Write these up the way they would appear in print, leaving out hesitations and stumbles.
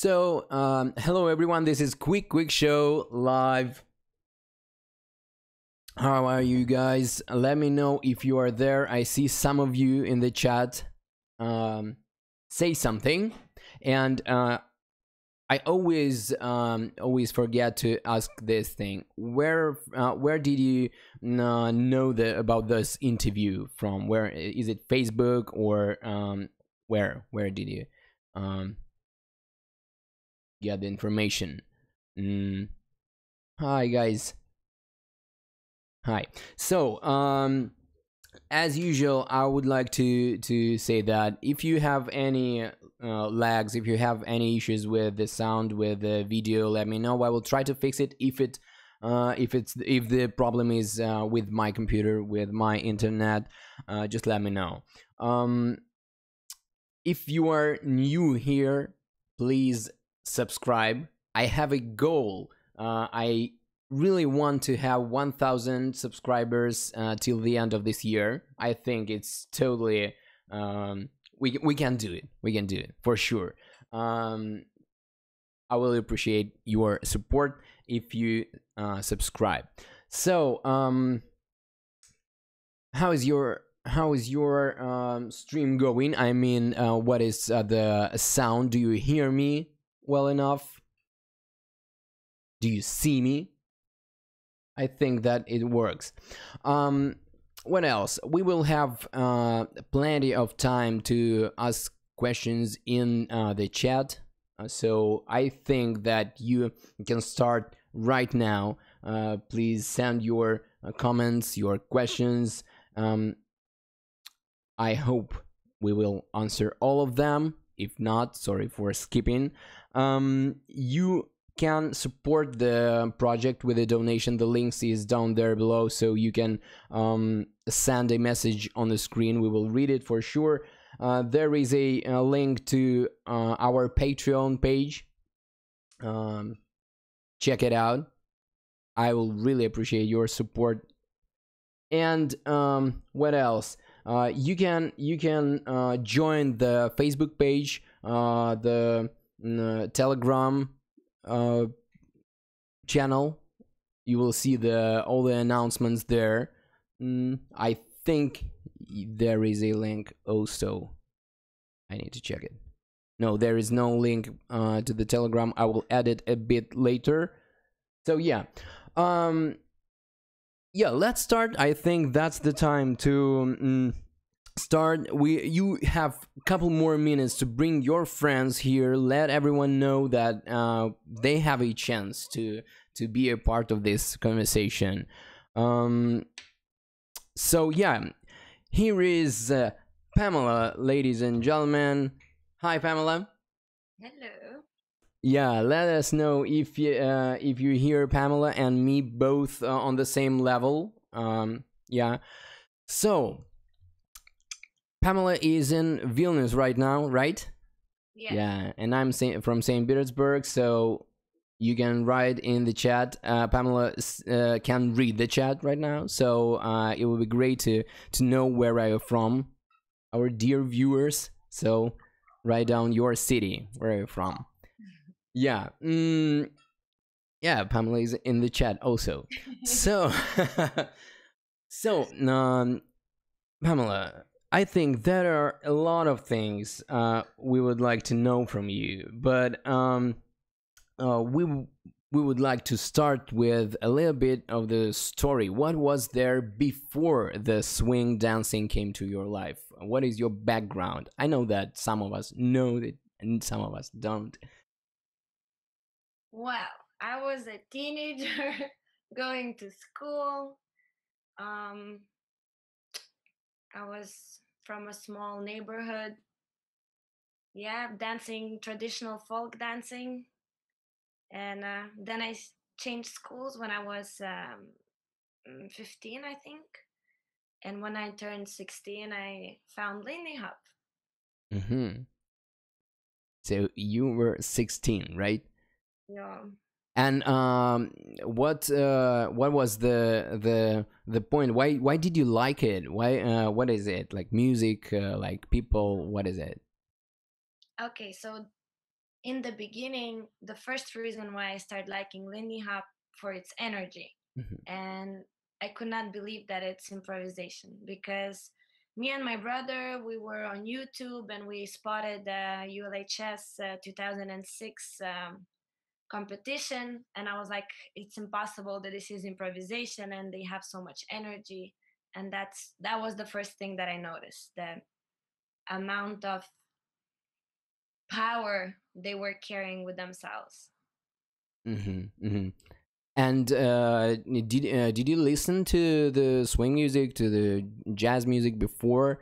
So, hello everyone, this is Quick Show live. How are you guys? Let me know if you are there. I see some of you in the chat. Say something. And I always forget to ask this thing. Where did you know about this interview from? Where is it? Facebook or where did you get the information? Hi guys. Hi. So as usual, I would like to say that if you have any lags, if you have any issues with the sound, with the video, let me know. I will try to fix it. If the problem is with my computer, with my internet, just let me know. If you are new here, please subscribe. I have a goal. I really want to have 1,000 subscribers till the end of this year. I think it's totally we can do it. We can do it for sure. I will appreciate your support if you subscribe. So how is your stream going? I mean, what is the sound? Do you hear me well enough? Do you see me? I think that it works. What else? We will have plenty of time to ask questions in the chat. So I think that you can start right now. Please send your comments, your questions. I hope we will answer all of them. If not, sorry for skipping. You can support the project with a donation. The links is down there below, so you can send a message on the screen. We will read it for sure. There is a link to our Patreon page. Check it out. I will really appreciate your support. And what else? You can join the Facebook page, the Telegram channel. You will see all the announcements there. I think there is a link also. I need to check it. No, there is no link to the Telegram. I will add it a bit later. So yeah, let's start. I think that's the time to start. You have a couple more minutes to bring your friends here. Let everyone know that they have a chance to be a part of this conversation. So yeah, here is Pamela, ladies and gentlemen. Hi, Pamela. Hello. Yeah, let us know if you hear Pamela and me both on the same level. Yeah. So Pamela is in Vilnius right now, right? Yes. Yeah, and I'm from St. Petersburg, so you can write in the chat. Pamela can read the chat right now, so it would be great to know where I am from, our dear viewers. So write down your city, where are you from? Yeah, yeah, Pamela is in the chat also. So, Pamela, I think there are a lot of things we would like to know from you, but we would like to start with a little bit of the story. What was there before the swing dancing came to your life? What is your background? I know that some of us know it and some of us don't. Well, I was a teenager going to school. I was from a small neighborhood. Yeah, dancing traditional folk dancing. And then I changed schools when I was 15, I think. And when I turned 16, I found Lindy Hop. Mm-hmm. So you were 16, right? Yeah. And what was the point? Why did you like it? Why what is it? Like music, like people, what is it? Okay, so in the beginning, the first reason why I started liking Lindy Hop for its energy. Mhm. And I could not believe that it's improvisation, because me and my brother, we were on YouTube and we spotted the ULHS 2006 competition, and I was like, it's impossible that this is improvisation and they have so much energy. And that was the first thing that I noticed, the amount of power they were carrying with themselves. Mhm. Mhm. And did you listen to the swing music, to the jazz music before?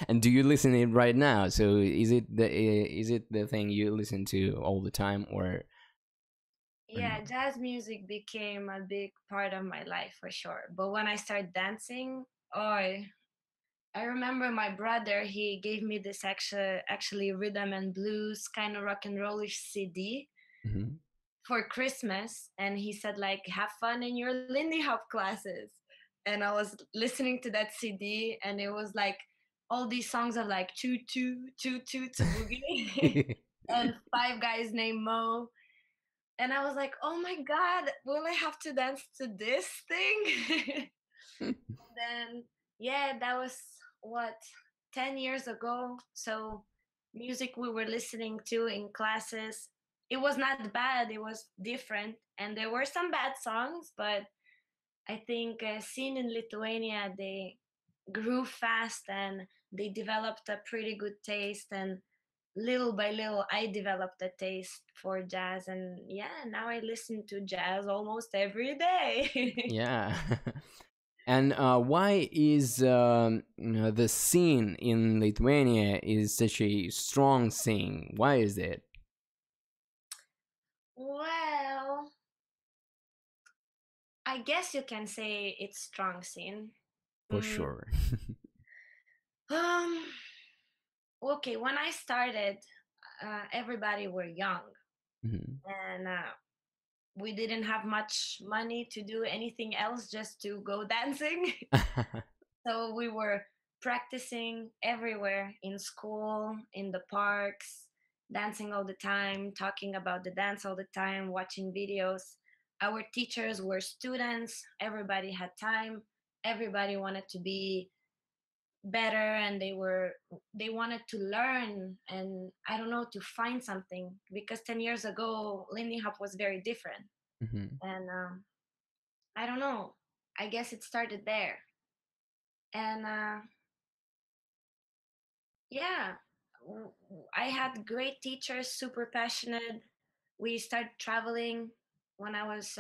And do you listen it right now? So is it the thing you listen to all the time, or Yeah, no? jazz music became a big part of my life for sure. But when I started dancing, oh, I remember my brother, he gave me this actually rhythm and blues kind of rock and rollish CD Mhm. for Christmas, and he said like, have fun in your Lindy Hop classes. And I was listening to that CD, and it was like all these songs of like choo choo choo choo to boogie and Five Guys Named Mo. And I was like, oh my god, will I have to dance to this thing? Then yeah, that was what, 10 years ago. So music we were listening to in classes, it was not bad, it was different, and there were some bad songs, but I think scene in Lithuania, they grew fast and they developed a pretty good taste, and little by little I developed a taste for jazz, and yeah, now I listen to jazz almost every day. Yeah. And why is the scene in Lithuania is such a strong scene? Why is it? Well, I guess you can say it's strong scene. For Mm, sure. um, okay, when I started, everybody were young, Mhm. and we didn't have much money to do anything else, just to go dancing. So we were practicing everywhere, in school, in the parks, dancing all the time, talking about the dance all the time, watching videos. Our teachers were students, everybody had time, everybody wanted to be better, and they wanted to learn, and I don't know, to find something, because 10 years ago Lindy Hop was very different. Mhm. And I don't know, I guess it started there. And yeah, I had great teachers, super passionate. We started traveling when I was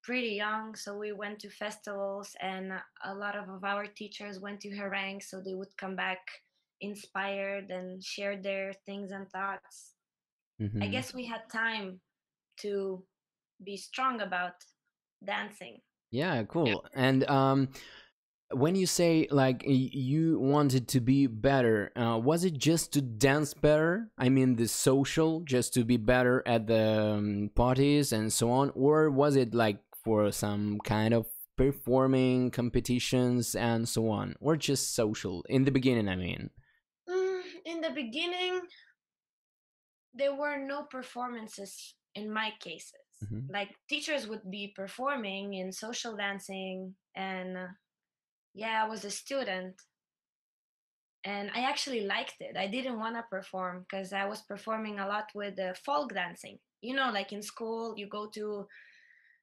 pretty young, so we went to festivals, and a lot of our teachers went to Harang, so they would come back inspired and share their things and thoughts. I Mhm. guess we had time to be strong about dancing. Yeah, cool. And when you say like you wanted to be better, was it just to dance better? I mean, the social, just to be better at the parties and so on, or was it like for some kind of performing competitions and so on, or just social in the beginning? I mean. In the beginning, there were no performances in my cases. Hmm. Like teachers would be performing in social dancing, and yeah, I was a student, and I actually liked it. I didn't want to perform because I was performing a lot with folk dancing. You know, like in school, you go to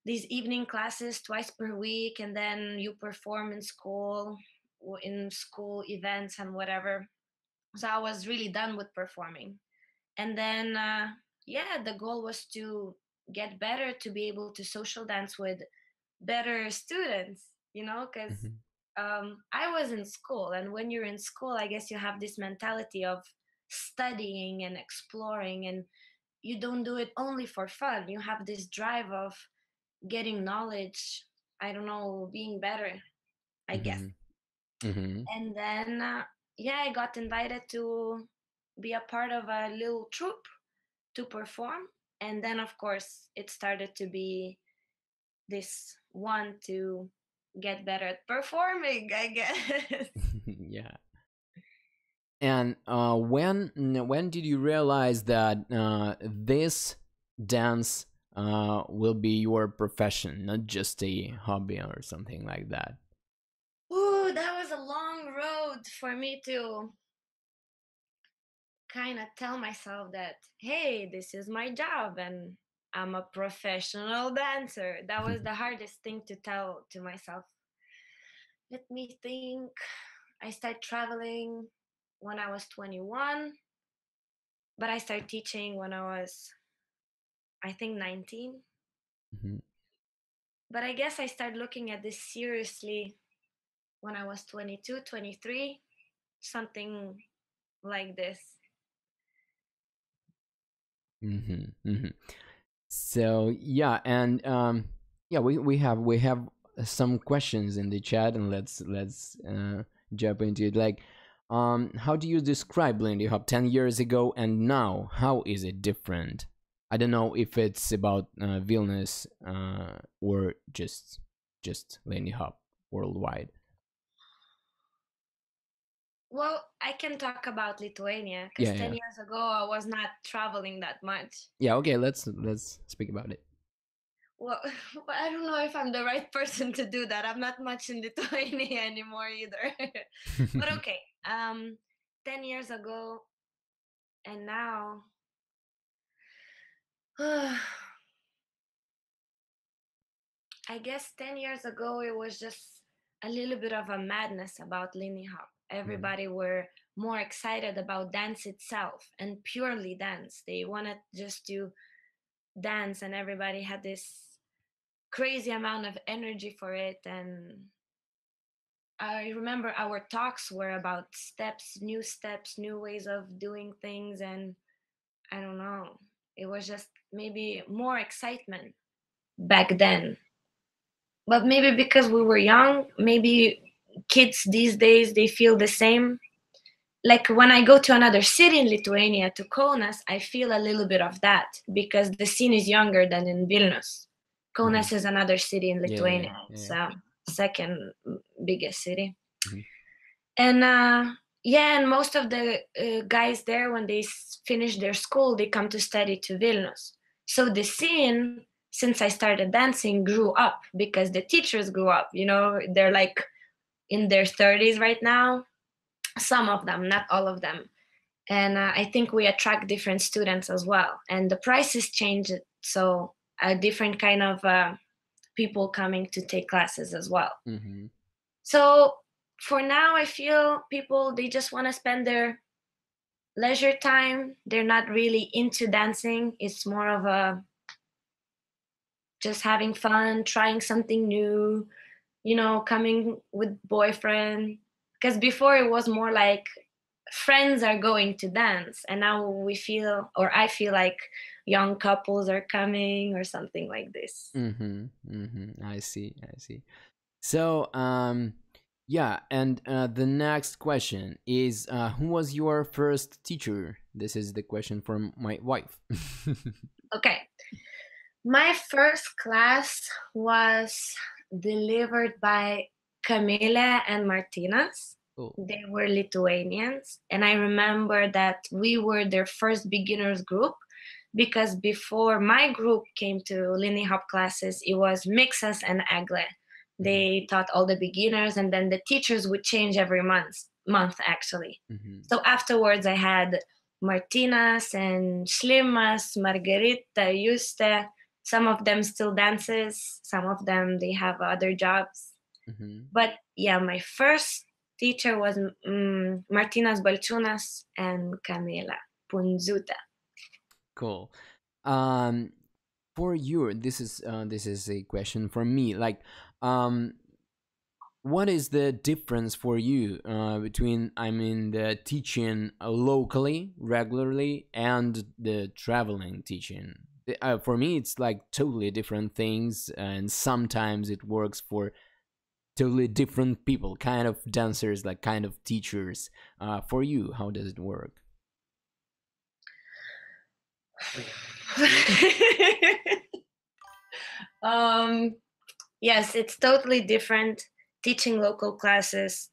these evening classes twice per week, and then you perform in school events and whatever. So I was really done with performing. And then yeah, the goal was to get better, to be able to social dance with better students, because Hmm. I was in school, and when you're in school, I guess you have this mentality of studying and exploring, and you don't do it only for fun. You have this drive of getting knowledge, I don't know, being better, I guess. Hmm. Hmm. And then yeah, I got invited to be a part of a little troupe to perform. And then, of course, it started to be this one to get better at performing, I guess. Yeah. And when did you realize that this dance will be your profession, not just a hobby or something like that? Ooh, that was a long road for me to kind of tell myself that, hey, this is my job and I'm a professional dancer. That was the hardest thing to tell to myself. Let me think. I started traveling when I was 21, but I started teaching when I was, I think, 19. Mhm. But I guess I started looking at this seriously when I was 22, 23, something like this. So yeah, and yeah, we have some questions in the chat, and let's jump into it. Like, how do you describe Lindy Hop 10 years ago and now? How is it different? I don't know if it's about Vilnius or just Lindy Hop worldwide. Well, I can talk about Lithuania because Yeah, 10 yeah, years ago I was not traveling that much. yeah. Okay, let's speak about it. Well, but I don't know if I'm the right person to do that. I'm not much in Lithuania anymore either. But okay, 10 years ago and now, I guess 10 years ago it was just a little bit of a madness about Lindy Hop. Everybody were more excited about dance itself and purely dance. They wanted just to dance, and everybody had this crazy amount of energy for it. And I remember our talks were about steps, new ways of doing things. And I don't know, it was just maybe more excitement back then. But maybe because we were young, maybe kids these days they feel the same. Like when I go to another city in Lithuania, to Kaunas, I feel a little bit of that because the scene is younger than in Vilnius. Kaunas is another city in Yeah, yeah, Lithuania. It's yeah. second biggest city. Mhm. And yeah, and most of the guys there, when they finish their school, they come to study to Vilnius. So the scene, since I started dancing, grew up because the teachers grew up. You know, they're like in their 30s right now. Some of them, not all of them. And I think we attract different students as well. And the prices change, so a different kind of people coming to take classes as well. Mm-hmm. So for now, I feel people, they just want to spend their leisure time. They're not really into dancing. It's more of a just having fun, trying something new, you know, coming with boyfriend. Because before it was more like friends are going to dance, and now we feel, or I feel like young couples are coming or something like this. I see, I see. So, yeah, and the next question is, who was your first teacher? This is the question from my wife. Okay. My first class was delivered by Camila and Martinas. Cool. They were Lithuanians, and I remember that we were their first beginners group because before my group came to Lindy Hop classes, it was Mixas and Agle. They taught all the beginners, and then the teachers would change every month actually. So afterwards, I had Martinas and Slimas, Margarita, Juste. Some of them still dances. Some of them they have other jobs. But yeah, my first teacher was Martinas Balchunas and Camila Punzuta. Cool. For you, this is a question for me. Like, what is the difference for you between, I mean, the teaching locally regularly and the traveling teaching? For me, it's like totally different things, and sometimes it works for totally different people, kind of dancers, like kind of teachers. For you, how does it work? Yes, it's totally different. Teaching local classes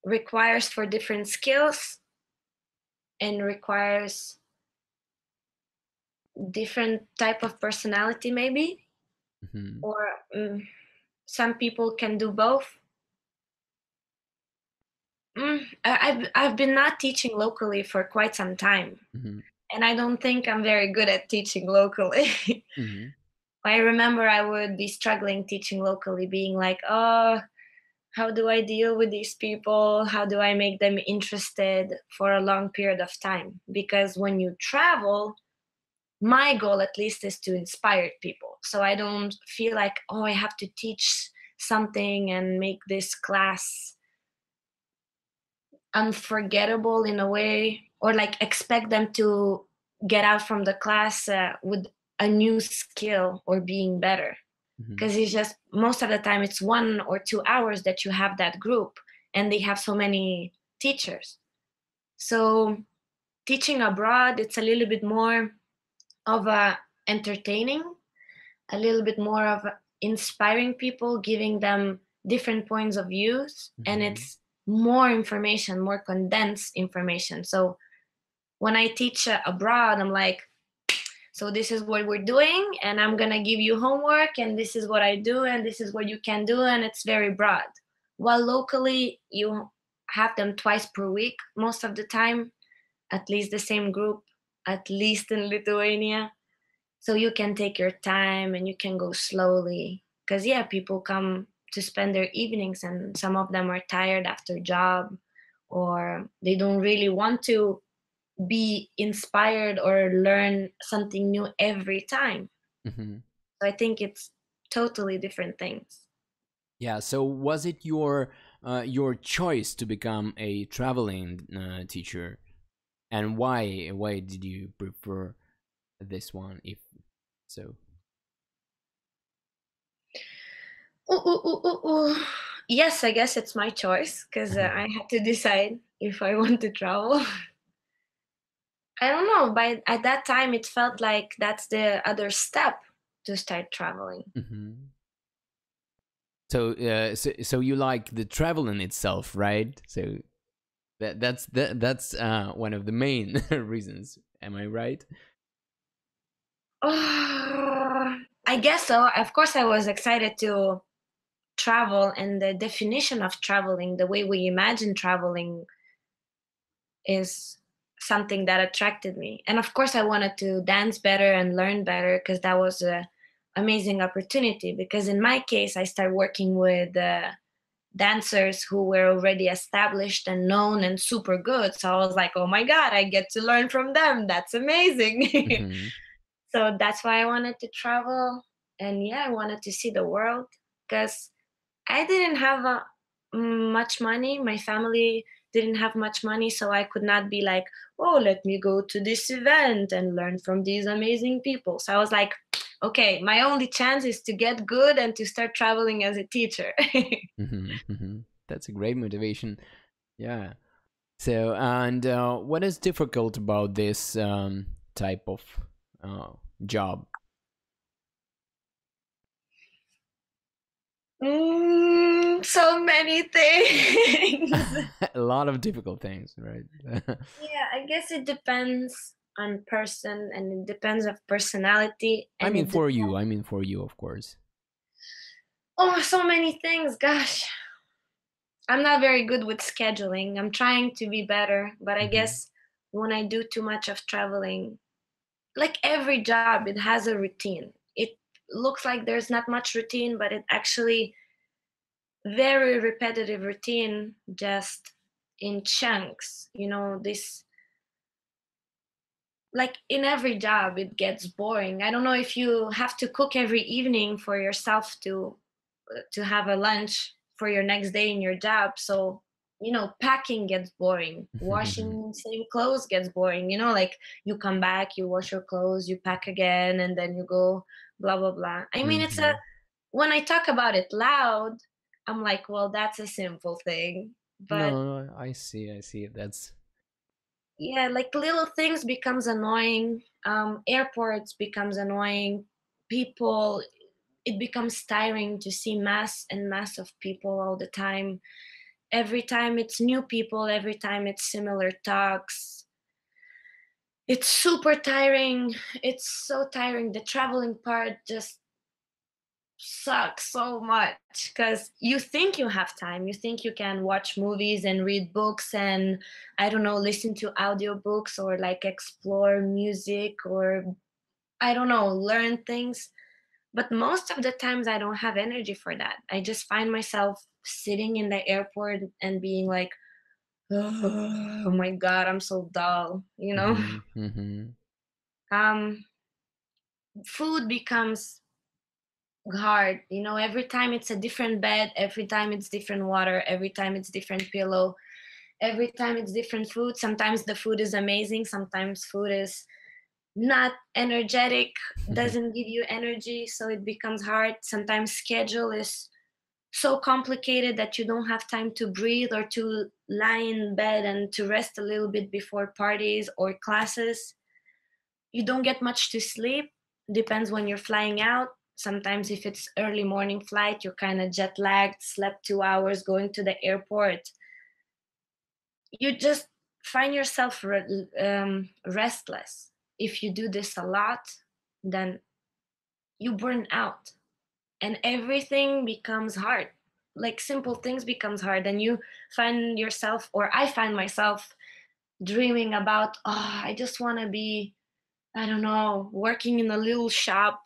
requires for different skills. and requires different type of personality maybe, or some people can do both. I've been not teaching locally for quite some time, and I don't think I'm very good at teaching locally. I remember I would be struggling teaching locally, being like, oh, how do I deal with these people? How do I make them interested for a long period of time? Because when you travel, my goal at least is to inspire people. So I don't feel like, oh, I have to teach something and make this class unforgettable in a way, or like expect them to get out from the class with a new skill or being better. Because it's just most of the time it's 1 or 2 hours that you have that group, and they have so many teachers. So teaching abroad, it's a little bit more of a entertaining, a little bit more of inspiring people, giving them different points of views, and it's more information, more condensed information. So when I teach abroad, I'm like, so this is what we're doing, and I'm gonna give you homework, and this is what I do, and this is what you can do, and it's very broad. While locally, you have them twice per week, most of the time, at least the same group, at least in Lithuania. So you can take your time and you can go slowly. Because, yeah, people come to spend their evenings, and some of them are tired after job, or they don't really want to be inspired or learn something new every time. So I think it's totally different things. Yeah. So was it your choice to become a traveling teacher, and why did you prefer this one, if so? Yes, I guess it's my choice, because I had to decide if I want to travel. I don't know, but at that time it felt like that's the other step to start traveling. So, so you like the traveling itself, right? So that's one of the main reasons. Am I right? I guess so. Of course, I was excited to travel, and the definition of traveling, the way we imagine traveling, is something that attracted me. And of course, I wanted to dance better and learn better, because that was an amazing opportunity. Because in my case, I started working with dancers who were already established and known and super good. So I was like, oh my God, I get to learn from them. That's amazing. So that's why I wanted to travel. And yeah, I wanted to see the world, because I didn't have much money. My family didn't have much money, so I could not be like, oh, let me go to this event and learn from these amazing people. So I was like, okay, my only chance is to get good and to start traveling as a teacher. That's a great motivation. Yeah. So, and what is difficult about this type of job? So many things. A lot of difficult things, right? Yeah, I guess it depends on person, and it depends of personality, I and mean, it for depends. you. I mean, for you, of course. Oh, so many things. Gosh, I'm not very good with scheduling. I'm trying to be better, but I guess when I do too much of traveling, like every job, it has a routine. It looks like there's not much routine, but it actually very repetitive routine, just in chunks. This, like in every job, it gets boring. I don't know if you have to cook every evening for yourself to have a lunch for your next day in your job. So packing gets boring, washing same clothes gets boring. Like you come back, you wash your clothes, you pack again, and then you go blah blah blah. I mean, when I talk about it loud, I'm like, well, that's a simple thing. But No, I see. I see. That's yeah, like little things becomes annoying. Airports becomes annoying. People, it becomes tiring to see mass and mass of people all the time. Every time it's new people, every time it's similar talks. It's super tiring. It's so tiring. The traveling part just sucks so much because you think you have time. You think you can watch movies and read books and, I don't know, listen to audiobooks or like explore music or, I don't know, learn things. But most of the times I don't have energy for that. I just find myself sitting in the airport and being like, oh my God, I'm so dull, you know? Mm-hmm. Mm-hmm. Um, food becomes hard, you know, every time it's a different bed, every time it's different water, every time it's different pillow, every time it's different food. Sometimes the food is amazing, sometimes food is not energetic, doesn't give you energy, so it becomes hard. Sometimes schedule is so complicated that you don't have time to breathe or to lie in bed and to rest a little bit before parties or classes. You don't get much to sleep, depends when you're flying out. Sometimes if it's early morning flight, you're kind of jet lagged, slept 2 hours going to the airport. You just find yourself restless. If you do this a lot, then you burn out and everything becomes hard. Like simple things becomes hard and you find yourself, or I find myself dreaming about, oh, I just want to be, I don't know, working in a little shop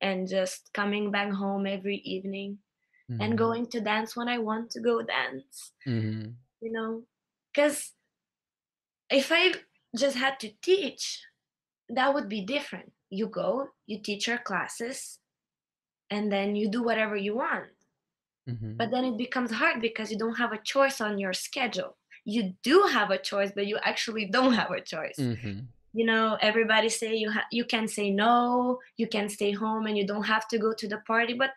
and just coming back home every evening and Mm-hmm. going to dance when I want to go dance, Mm-hmm. you know? Because if I just had to teach, that would be different. You go, you teach your classes, and then you do whatever you want. Mm-hmm. But then it becomes hard because you don't have a choice on your schedule. You do have a choice, but you actually don't have a choice. Mm-hmm. You know, everybody say you can say no, you can stay home and you don't have to go to the party, but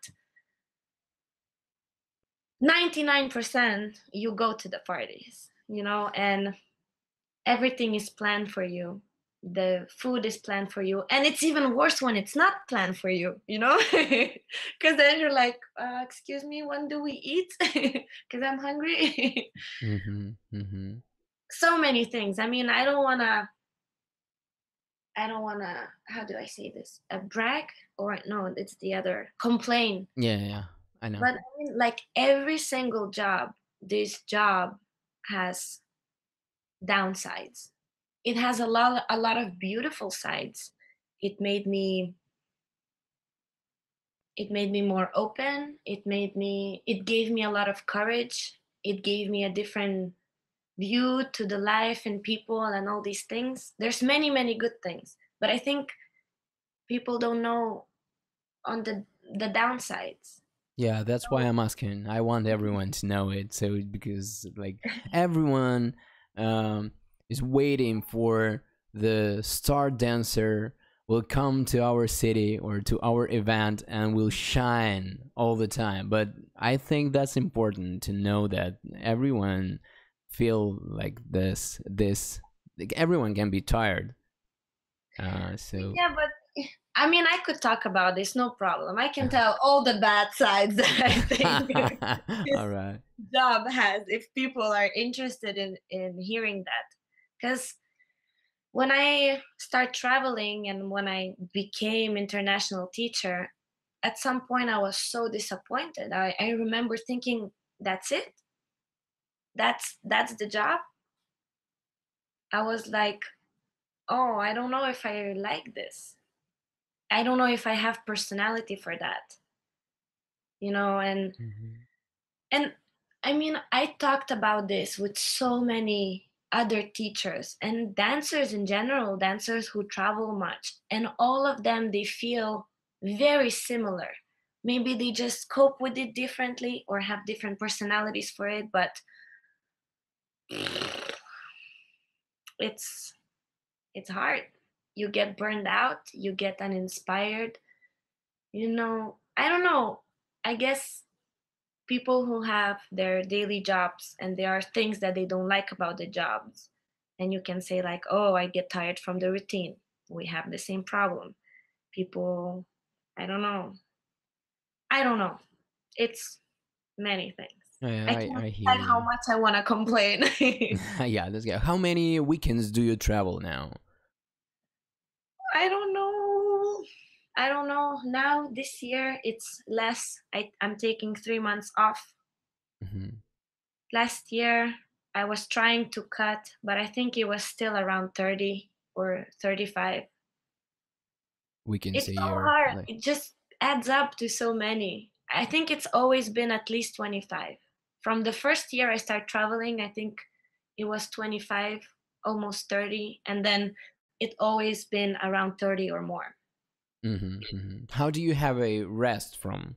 99% you go to the parties, you know, and everything is planned for you. The food is planned for you, and it's even worse when it's not planned for you, you know, because then you're like, excuse me, when do we eat? Because I'm hungry. Mm-hmm. Mm-hmm. So many things. I mean, I don't wanna, how do I say this, brag, or no, it's the other, complain. Yeah, yeah, I know. But I mean, like every single job, this job has downsides. It has a lot of beautiful sides. It made me it made me more open. It gave me a lot of courage. It gave me a different view to the life and people and all these things. There's many, many good things. But I think people don't know on the downsides. Yeah, that's why So, I'm asking. I want everyone to know it. So because like everyone um, is waiting for the star dancer will come to our city or to our event and will shine all the time. But I think that's important to know that everyone feel like this like everyone can be tired. So yeah, but I mean, I could talk about this, no problem. I can tell all the bad sides that I think this all right. job has if people are interested in hearing that. Because when I start traveling and when I became international teacher, at some point I was so disappointed. I remember thinking, that's it? That's the job? I was like, oh, I don't know if I like this. I don't know if I have personality for that, you know, Mhm. and I mean, I talked about this with so many other teachers and dancers in general, dancers who travel much, and all of them, they feel very similar. Maybe they just cope with it differently or have different personalities for it, but it's it's hard. You get burned out, you get uninspired. You know, I don't know. I guess people who have their daily jobs and there are things that they don't like about the jobs, and you can say like, oh, I get tired from the routine. We have the same problem. People, I don't know, I don't know, it's many things. Yeah, I can't I hear decide how you. much I want to complain. Yeah, let's go. How many weekends do you travel now? I don't know. I don't know. Now this year it's less. I'm taking 3 months off. Mhm. Last year I was trying to cut, but I think it was still around 30 or 35. We can It's say so you're hard. like, It just adds up to so many. I think it's always been at least 25. From the first year I started traveling, I think it was 25, almost 30, and then it always been around 30 or more. How do you have a rest from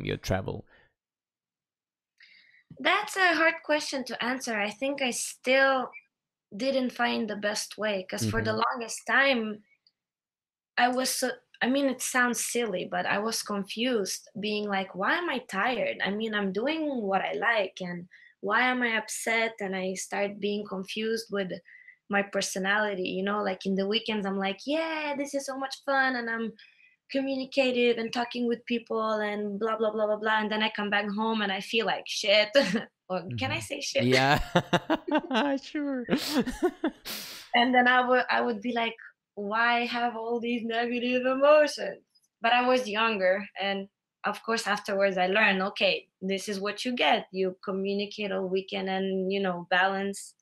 your travel? That's a hard question to answer. I think I still didn't find the best way because for the Mm-hmm. longest time I was so, I mean, it sounds silly, but I was confused, being like, why am I tired? I mean, I'm doing what I like, and why am I upset? And I start being confused with my personality, like in the weekends, I'm like, yeah, this is so much fun, and I'm communicative and talking with people and blah, blah, blah, blah, blah. And then I come back home and I feel like shit. Or can I say shit? Yeah, sure. And then I would be like, why have all these negative emotions? But I was younger, and of course afterwards I learned, okay, this is what you get. You communicate all weekend, and balance.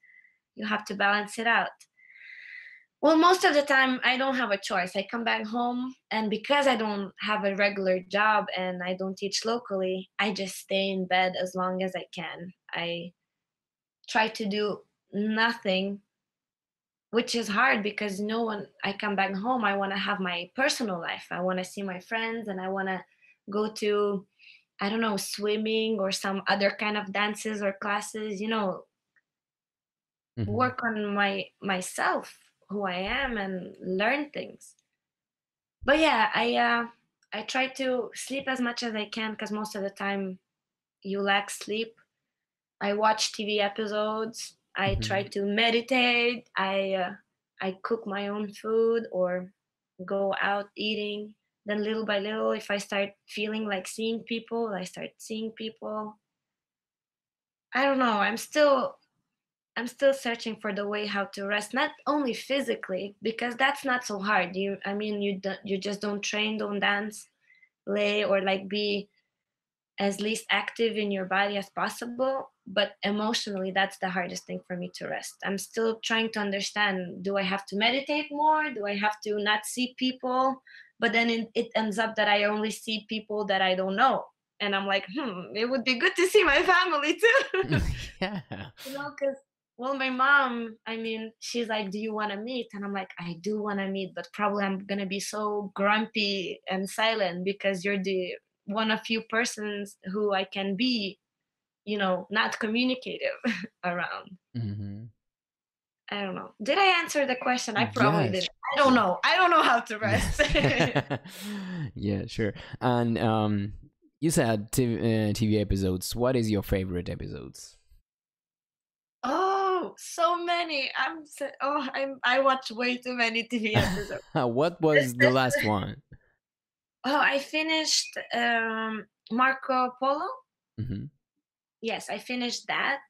You have to balance it out. Well, most of the time I don't have a choice. I come back home, and because I don't have a regular job and I don't teach locally, I just stay in bed as long as I can. I try to do nothing, which is hard because no one, I come back home, I want to have my personal life. I want to see my friends, and I want to go to, I don't know, swimming or some other kind of dances or classes, Mhm. work on myself, who I am, and learn things. But yeah, I try to sleep as much as I can because most of the time you lack sleep. I watch TV episodes. I try Mhm. to meditate. I cook my own food or go out eating. Then little by little, if I start feeling like seeing people, I start seeing people. I don't know. I'm still searching for the way how to rest, not only physically, because that's not so hard. I mean, you just don't train, don't dance, lay, or like be as least active in your body as possible. But emotionally, that's the hardest thing for me to rest. I'm still trying to understand, do I have to meditate more? Do I have to not see people? But then it ends up that I only see people that I don't know. And I'm like, it would be good to see my family too. Yeah. Because, well, my mom, I mean, she's like, do you want to meet? And I'm like, I do want to meet, but probably I'm going to be so grumpy and silent because you're the one of few persons who I can be, not communicative around. Mhm. I don't know. Did I answer the question? I probably Yes. didn't. I don't know. I don't know how to rest. Yeah, sure. And you said TV episodes. What is your favorite episodes? Oh, so many. I watch way too many TV episodes. What was the last one? Oh, I finished Marco Polo. Mhm. Yes, I finished that.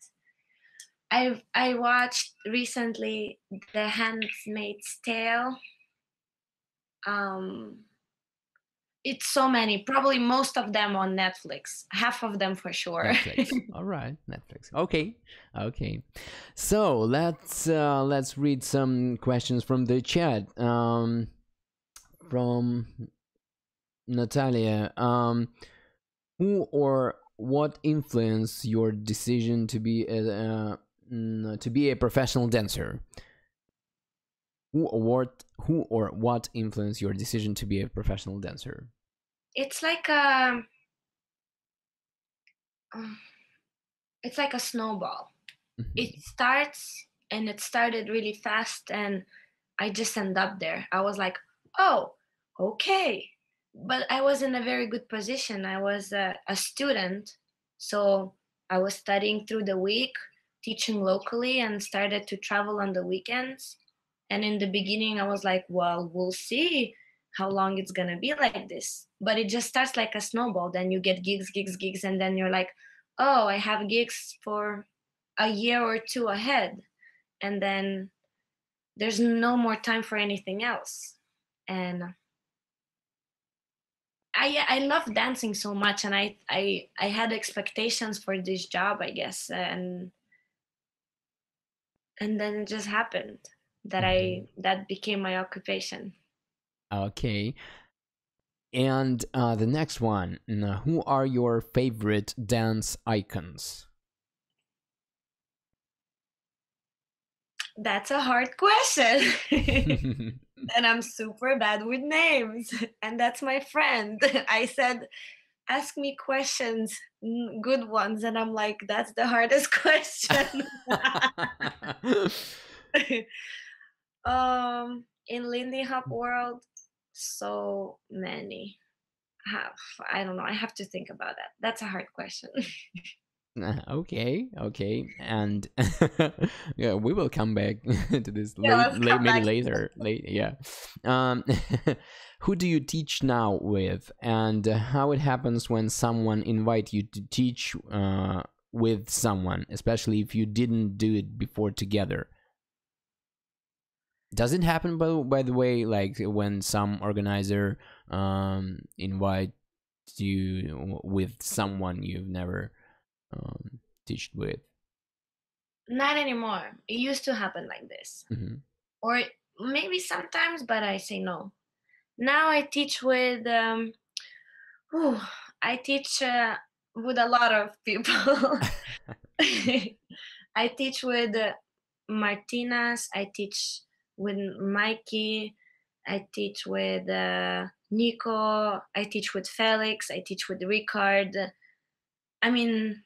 I watched recently The Handmaid's Tale. Um, it's so many. Probably most of them on Netflix. Half of them for sure. Netflix. All right, Netflix. Okay, okay. So let's read some questions from the chat. From Natalia. Who or what influenced your decision to be a professional dancer? Who or what influenced your decision to be a professional dancer? It's like a snowball. It Mhm. starts, and it started really fast, and I just end up there. I was like, oh, okay. But I was in a very good position. I was a student. So I was studying through the week, teaching locally, and started to travel on the weekends. And in the beginning, I was like, well, we'll see how long it's going to be like this. But it just starts like a snowball. Then you get gigs, gigs, gigs. And then you're like, oh, I have gigs for a year or two ahead. And then there's no more time for anything else. and I love dancing so much, and I had expectations for this job, I guess, and then it just happened that that became my occupation. Okay. And the next one, who are your favorite dance icons? That's a hard question. And I'm super bad with names. And that's my friend. I said, ask me questions, good ones. And I'm like, that's the hardest question. In Lindy Hop world, so many. I don't know. I have to think about that. That's a hard question. Okay, and yeah, we will come back to this Yeah, let's come maybe back. later. Yeah. Who do you teach now with, and how it happens when someone invite you to teach with someone, especially if you didn't do it before together? Does it happen by the way, like when some organizer invite you with someone you've never teach with? Not anymore. It used to happen like this. Or maybe sometimes, but I say no. Now I teach with I teach with a lot of people. I teach with Martinas. I teach with Mikey. I teach with Nico. I teach with Felix. I teach with Ricard. I mean,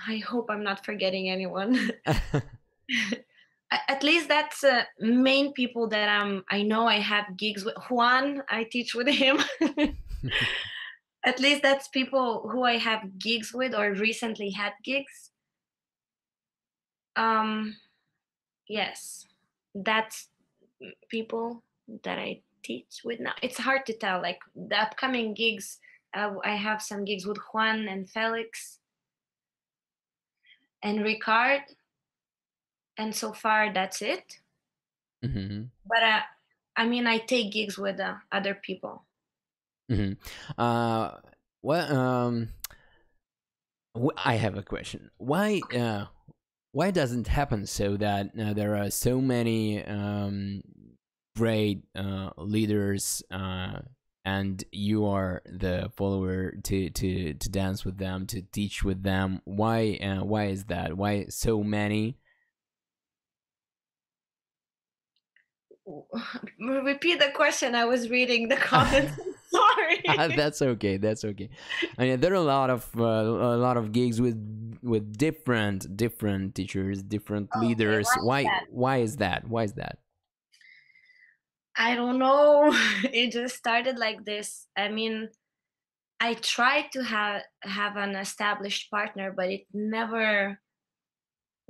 I hope I'm not forgetting anyone. At least that's main people that I know I have gigs with. Juan, I teach with him. At least that's people who I have gigs with or recently had gigs. Yes, that's people that I teach with now. It's hard to tell. Like the upcoming gigs, I have some gigs with Juan and Felix and Ricard, and so far that's it. But I mean, I take gigs with other people. Well, I have a question. Why doesn't happen so that there are so many great leaders and you are the follower to dance with them, to teach with them? Why is that? Why so many? Repeat the question. I was reading the comments. Sorry. That's okay. I mean, there are a lot of gigs with different teachers, different leaders. Why is that? I don't know. It just started like this. I mean, I tried to have an established partner, but it never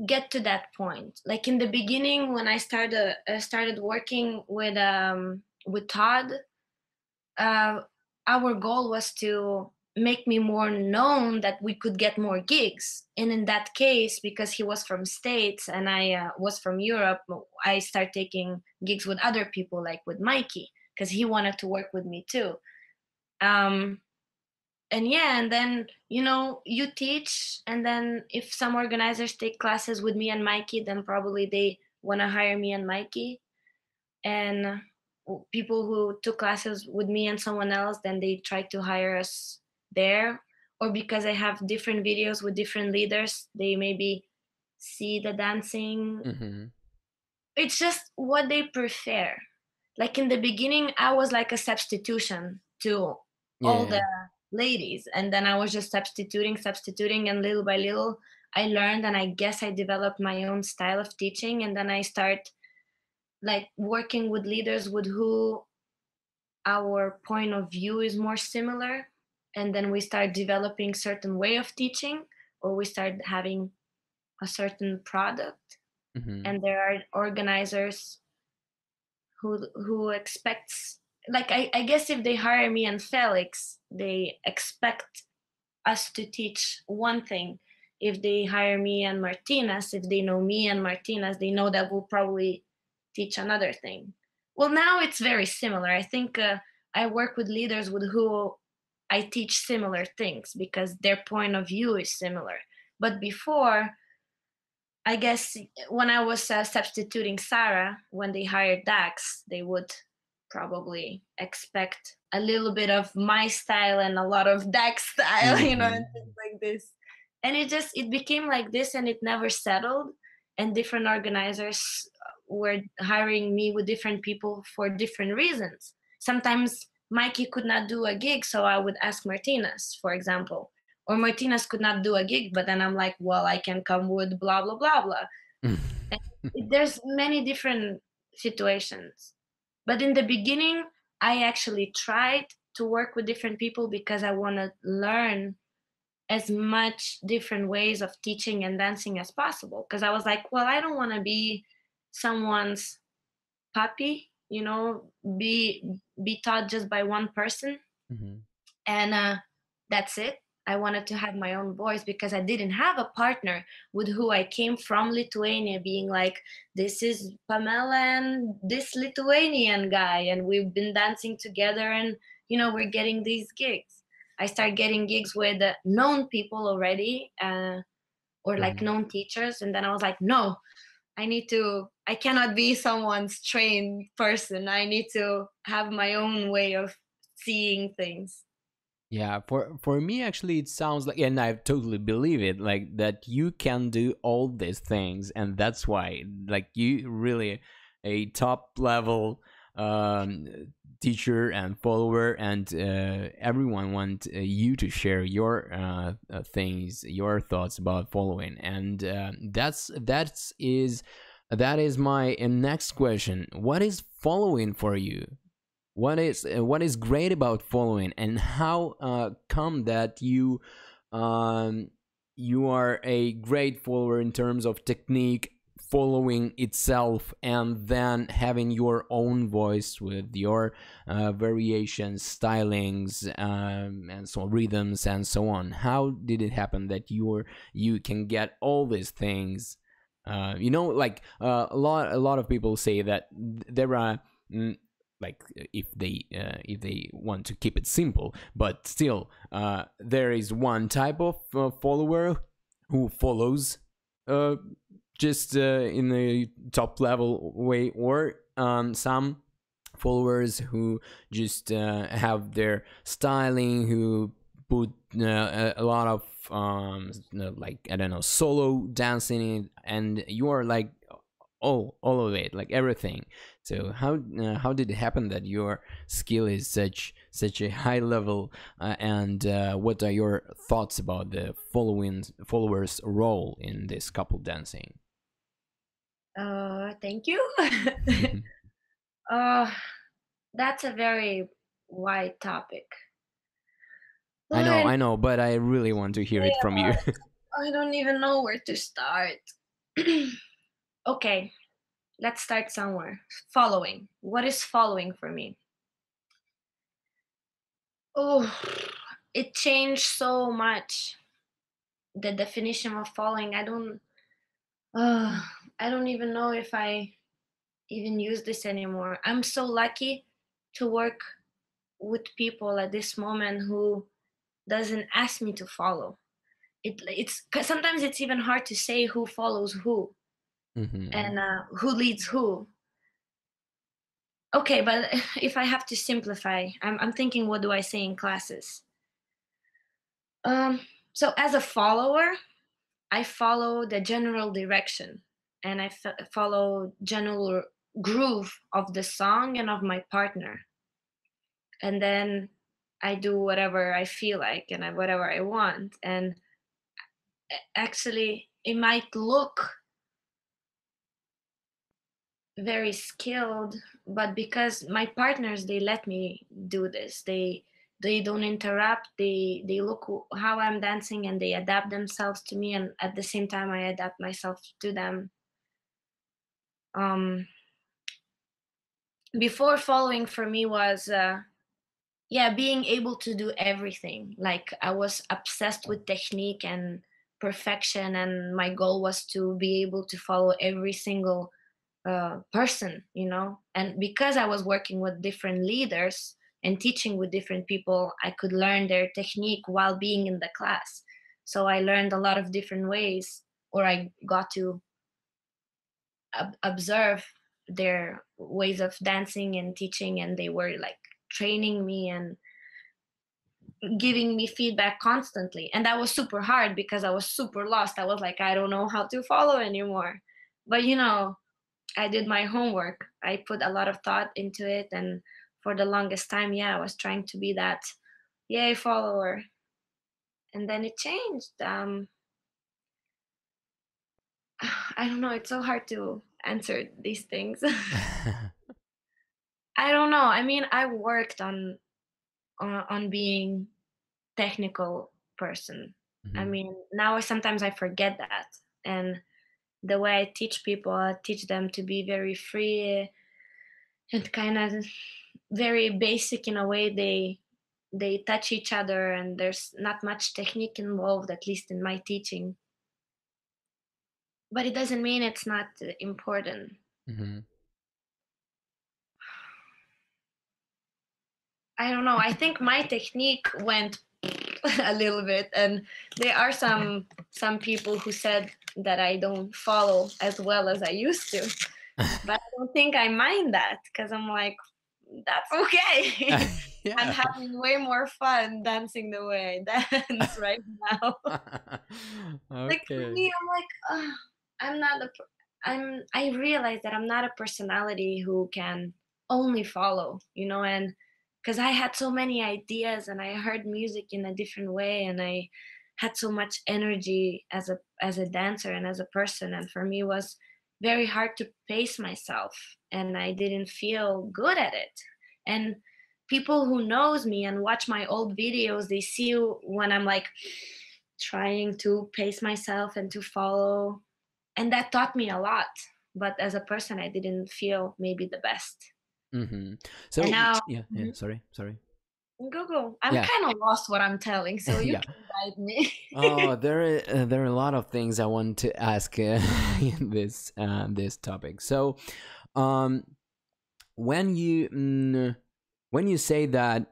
get to that point. Like in the beginning, when I started working with Todd, our goal was to make me more known that we could get more gigs. And in that case, because he was from States and I was from Europe, I started taking gigs with other people, like with Mikey, because he wanted to work with me too. And yeah, and then you teach, and then if some organizers take classes with me and Mikey, then probably they want to hire me and Mikey. And people who took classes with me and someone else, then they try to hire us there. Or because I have different videos with different leaders, they maybe see the dancing. It's just what they prefer. Like in the beginning, I was like a substitution to all the ladies, and then I was just substituting, and little by little I learned, and I guess I developed my own style of teaching. And then I start like working with leaders with who our point of view is more similar, and then we start developing certain way of teaching, or we start having a certain product. And there are organizers who expects, like I guess if they hire me and Felix, they expect us to teach one thing. If they hire me and Martinez, if they know me and Martinez, they know that we'll probably teach another thing. Well, now it's very similar. I think I work with leaders with who I teach similar things because their point of view is similar. But before, I guess when I was substituting Sarah, when they hired Dax, they would probably expect a little bit of my style and a lot of Dax style, you know, and Hmm. things like this. And it became like this, and it never settled. And different organizers were hiring me with different people for different reasons. Sometimes Mikey could not do a gig, so I would ask Martinez, for example, or Martinez could not do a gig, but then I'm like, well, I can come with blah blah blah blah. And there's many different situations, but in the beginning I actually tried to work with different people because I want to learn as much different ways of teaching and dancing as possible, because I was like, well, I don't want to be someone's puppy, you know, be taught just by one person. Hmm. And that's it. I wanted to have my own voice because I didn't have a partner with who I came from Lithuania being like, this is Pamela and this Lithuanian guy, and we've been dancing together, and you know, we're getting these gigs. I start getting gigs with known people already, or like Hmm. known teachers, and then I was like, no, I cannot be someone's trained person. I need to have my own way of seeing things. Yeah, for me actually it sounds like, and I totally believe it, like that you can do all these things, and that's why like you really a top level um teacher and follower, and everyone want you to share your things, your thoughts about following, and that is my next question. What is following for you? What is great about following, and how come that um, you are a great follower in terms of technique, following itself, and then having your own voice with your variations, stylings, and so on, rhythms, and so on. How did it happen that you can get all these things? Like a lot of people say that there are. Like if they want to keep it simple, but still there is one type of follower who follows uh, just in a top level way, or some followers who just have their styling, who put a lot of like, I don't know, solo dancing in it, and you are like all of it, like everything. So how did it happen that your skill is such a high level, and what are your thoughts about the followers role in this couple dancing? Thank you. uh, that's a very wide topic. I, I know, but I really want to hear it from you. I don't even know where to start. Okay, let's start somewhere. Following. What is following for me? Oh, it changed so much. The definition of following, uh, I don't even know if I even use this anymore. I'm so lucky to work with people at this moment who doesn't ask me to follow. It's 'cause sometimes it's even hard to say who follows who, Hmm. and who leads who. Okay, but if I have to simplify, I'm thinking, what do I say in classes? Um, so as a follower, I follow the general direction, and I follow general groove of the song and of my partner, and then I do whatever I feel like and whatever I want. And actually, it might look very skilled, but because my partners, they let me do this, they don't interrupt, they look how I'm dancing, and they adapt themselves to me, and at the same time I adapt myself to them. um Before, following for me was yeah, being able to do everything. Like, I was obsessed with technique and perfection, and my goal was to be able to follow every single person, you know. And because I was working with different leaders and teaching with different people, I could learn their technique while being in the class. So I learned a lot of different ways, or I got to observe their ways of dancing and teaching, and they were like training me and giving me feedback constantly. And that was super hard because I was super lost. I was like, I don't know how to follow anymore. But you know, I did my homework. I put a lot of thought into it, and for the longest time, yeah, I was trying to be that yay follower. And then it changed. I don't know. It's so hard to answer these things. I don't know. I mean, I worked on being technical person. I Mhm. mean, now sometimes I forget that, and the way I teach people, I teach them to be very free and kind of very basic in a way. They touch each other, and there's not much technique involved, at least in my teaching. But it doesn't mean it's not important. Mhm. I don't know. I think my technique went a little bit, and there are some people who said that I don't follow as well as I used to. But I don't think I mind that because I'm like, that's okay. I'm Yeah. having way more fun dancing the way I dance right now. Like for Okay. me, I'm like, I'm not I realize that I'm not a personality who can only follow, you know, and because I had so many ideas and I heard music in a different way, and I had so much energy as a dancer and as a person, and for me it was very hard to pace myself, and I didn't feel good at it. And people who knows me and watch my old videos, they see when I'm like trying to pace myself and to follow, and that taught me a lot. But as a person, I didn't feel maybe the best. Hmm. And So now, yeah, yeah. mhm, Sorry. go. I'm Yeah, kind of lost what I'm telling, so you yeah. can guide me. Oh, there are a lot of things I want to ask in this topic. So, um, when you say that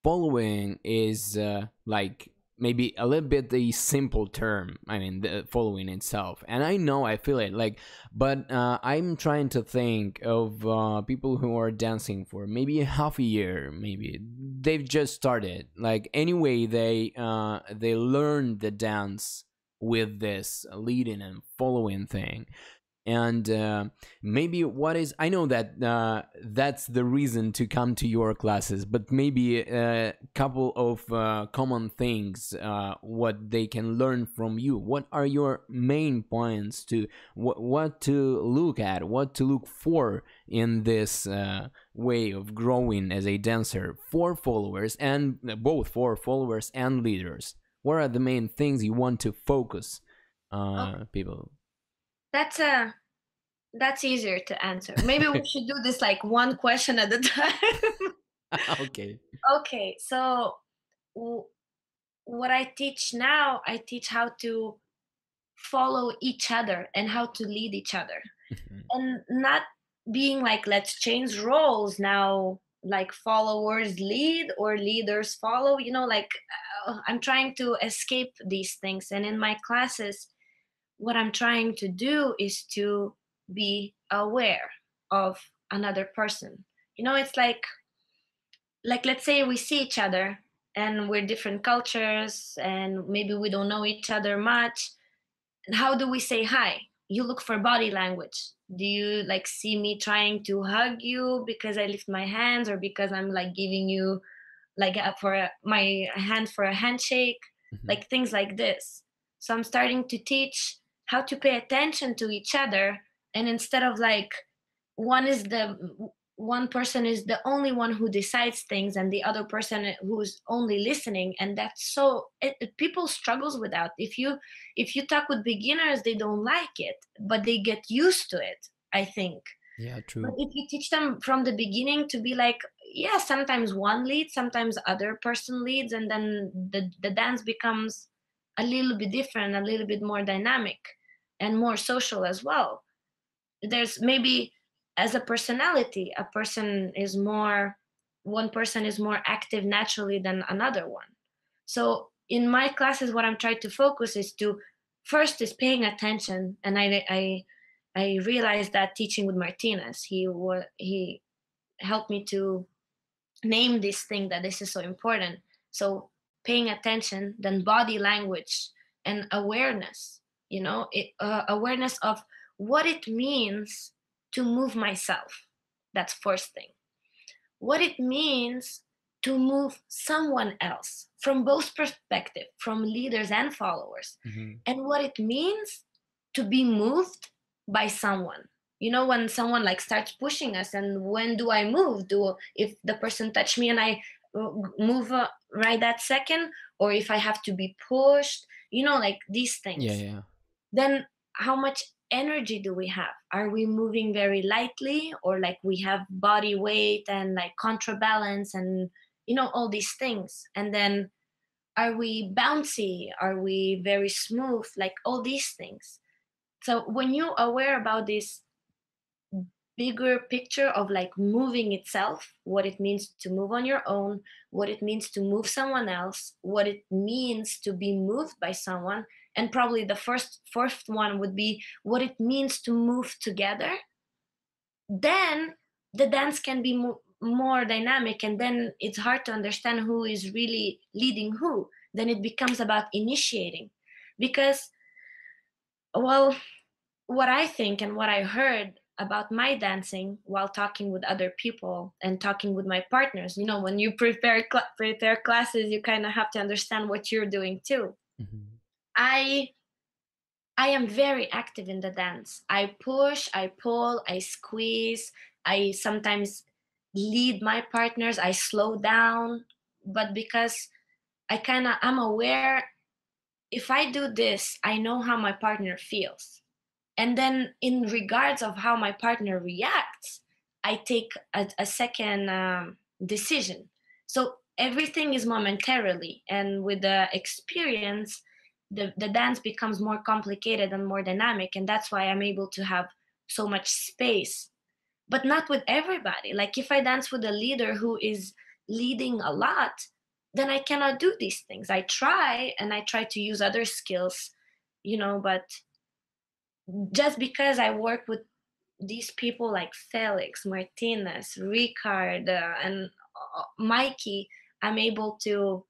following is like maybe a little bit the simple term, I mean the following itself, and I know I feel it like, but I'm trying to think of people who are dancing for maybe half a year, maybe they've just started, like anyway they learn the dance with this leading and following thing. And maybe what is, I know that that's the reason to come to your classes, but maybe a couple of common things what they can learn from you. What are your main points to what to look at, what to look for in this way of growing as a dancer for followers, and both for followers and leaders? What are the main things you want to focus Oh, people? that's a that's easier to answer. Maybe we should do this like one question at a time. Okay. Okay, so w- what I teach now, I teach how to follow each other and how to lead each other, Mhm. and not being like, let's change roles now, like followers lead or leaders follow, you know, like I'm trying to escape these things. And in my classes, what I'm trying to do is to be aware of another person. You know, it's like let's say we see each other and we're different cultures and maybe we don't know each other much. And how do we say hi? You look for body language. Do you like see me trying to hug you because I lift my hands, or because I'm like giving you like my hand for a handshake, Mhm. like things like this. So I'm starting to teach how to pay attention to each other, and instead of like one is the one person is the only one who decides things and the other person who's only listening. And that's so people struggles with that. If you talk with beginners, they don't like it, but they get used to it, I think. Yeah, But true. if you teach them from the beginning to be like, yeah, sometimes one leads, sometimes other person leads, and then the dance becomes a little bit different, a little bit more dynamic and more social as well. there's maybe, as a personality, one person is more active naturally than another one. So in my classes, what I'm trying to focus is to first is paying attention. And I realized that teaching with Martinez, he helped me to name this thing, that this is so important. So paying attention, then body language and awareness, awareness of what it means to move myself. That's first thing. What it means to move someone else, from both perspective, from leaders and followers. And what it means to be moved by someone. When someone like starts pushing us, and when do I move? If the person touch me and I move right that second, or if I have to be pushed, like these things. Yeah. Then how much energy do we have? Are we moving very lightly, or like we have body weight and like counterbalance and all these things? And then are we bouncy? Are we very smooth? Like all these things. So when you're aware about this bigger picture of like moving itself, what it means to move on your own, what it means to move someone else, what it means to be moved by someone, and probably the fourth one would be what it means to move together, then the dance can be more dynamic, and then it's hard to understand who is really leading who. Then it becomes about initiating. Because, well, what I think and what I heard about my dancing while talking with other people and talking with my partners, when you prepare classes, you kind of have to understand what you're doing too. I am very active in the dance. I push, I pull, I squeeze. I sometimes lead my partners. I slow down, but because I'm aware, if I do this, I know how my partner feels. And then in regards of how my partner reacts, I take a second decision. So everything is momentarily, and with the experience, the dance becomes more complicated and more dynamic, and that's why I'm able to have so much space. But not with everybody. Like if I dance with a leader who is leading a lot, then I cannot do these things. I try, and I try to use other skills, but just because I work with these people like Felix, Martinez, Ricard, and Mikey, I'm able to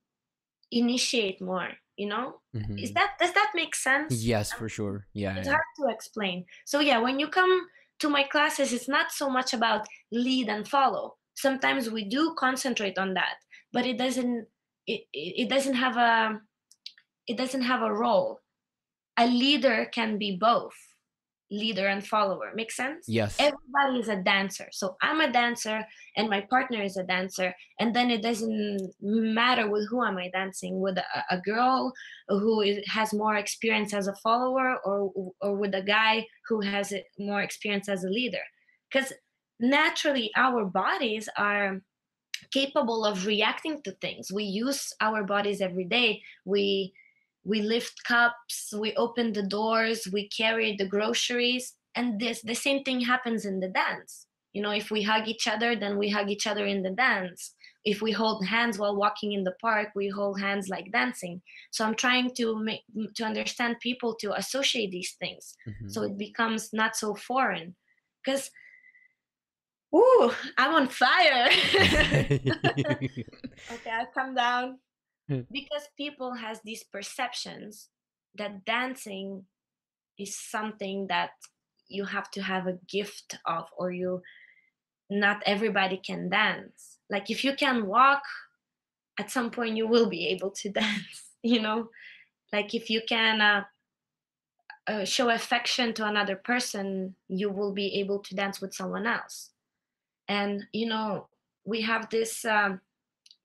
initiate more. Does that make sense? Yes, for sure. It's Yeah. hard to explain. So yeah, when you come to my classes, it's not so much about lead and follow. Sometimes we do concentrate on that, but it doesn't have a role. A leader can be both leader and follower. Make sense? Yes. Everybody is a dancer. So I'm a dancer and my partner is a dancer. And then it doesn't matter with who am I dancing, with a girl who has more experience as a follower, or with a guy who has more experience as a leader. Because naturally our bodies are capable of reacting to things. We use our bodies every day. We lift cups, we open the doors, we carry the groceries, and the same thing happens in the dance. If we hug each other, then we hug each other in the dance. If we hold hands while walking in the park, we hold hands like dancing. So I'm trying to understand people, to associate these things, so it becomes not so foreign. Because I'm on fire. Okay, I'll come down. Because people has these perceptions that dancing is something that you have to have a gift of, or not everybody can dance. Like if you can walk, at some point you will be able to dance. Like if you can show affection to another person, you will be able to dance with someone else. And we have this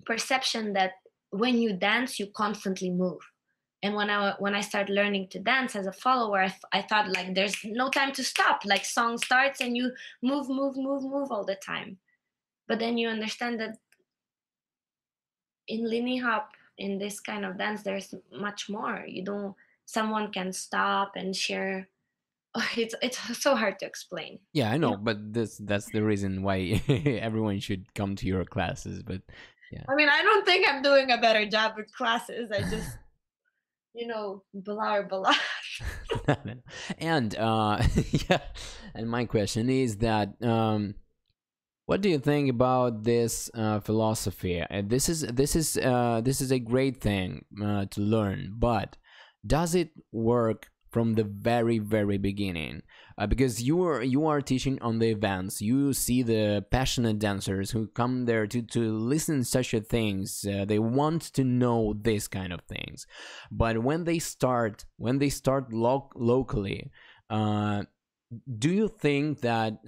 perception that when you dance, you constantly move. And when I started learning to dance as a follower, I thought like there's no time to stop. Like song starts and you move all the time. But then you understand that in Lindy Hop, in this kind of dance, there's much more. Someone can stop and share It's so hard to explain. Yeah, I You know, know, but that's the reason why everyone should come to your classes. But yeah. I mean, I don't think I'm doing a better job with classes. I just, blah blah. No, no, no. And yeah, and my question is that what do you think about this philosophy? This is a great thing to learn, but does it work from the very beginning? Because you are teaching on the events, you see the passionate dancers who come there to listen such a things. They want to know this kind of things, but when they start locally. Do you think that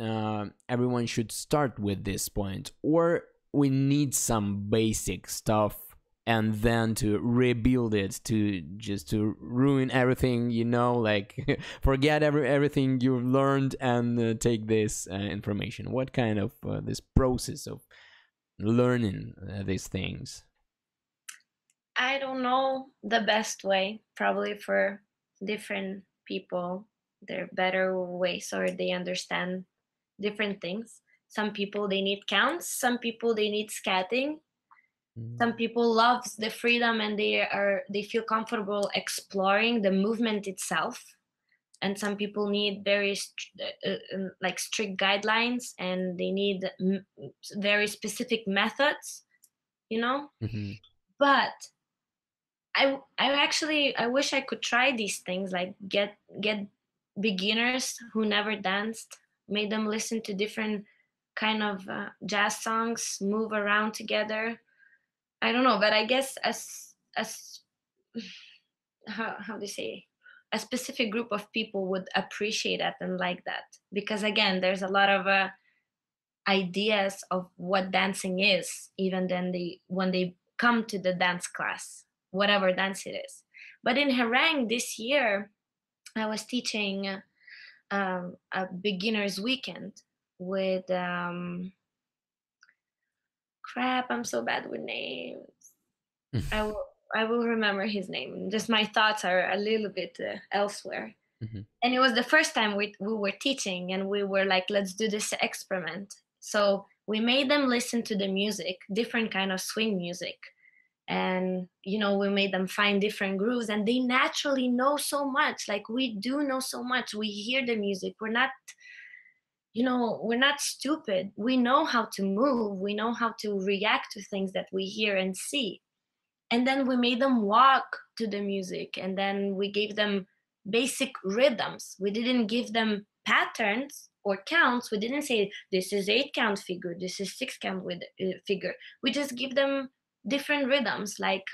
everyone should start with this point, or we need some basic stuff and then to rebuild it to just to ruin everything, like forget everything you've learned and take this information? What kind of this process of learning these things? I don't know the best way. Probably for different people, there are better ways, or they understand different things. Some people they need counts. Some people they need scatting. Some people loves the freedom and they feel comfortable exploring the movement itself. And some people need very like strict guidelines, and they need very specific methods. You know, Mm-hmm. but I wish I could try these things, like get beginners who never danced, made them listen to different kind of jazz songs, move around together. I don't know, but I guess as how do you say, a specific group of people would appreciate that and like that, because again, there's a lot of ideas of what dancing is, even then they when they come to the dance class, whatever dance it is. But in Harang this year, I was teaching a beginner's weekend with crap, I'm so bad with names. I will remember his name. Just my thoughts are a little bit elsewhere. Mm-hmm. And it was the first time we were teaching, and we were like, let's do this experiment. So we made them listen to the music, different kind of swing music. And we made them find different grooves, and they naturally know so much. Like, we do know so much. We hear the music. We're not stupid. We know how to move. We know how to react to things that we hear and see. And then we made them walk to the music, and then we gave them basic rhythms. We didn't give them patterns or counts. We didn't say this is 8 count figure, this is 6 count with figure. We just give them different rhythms, like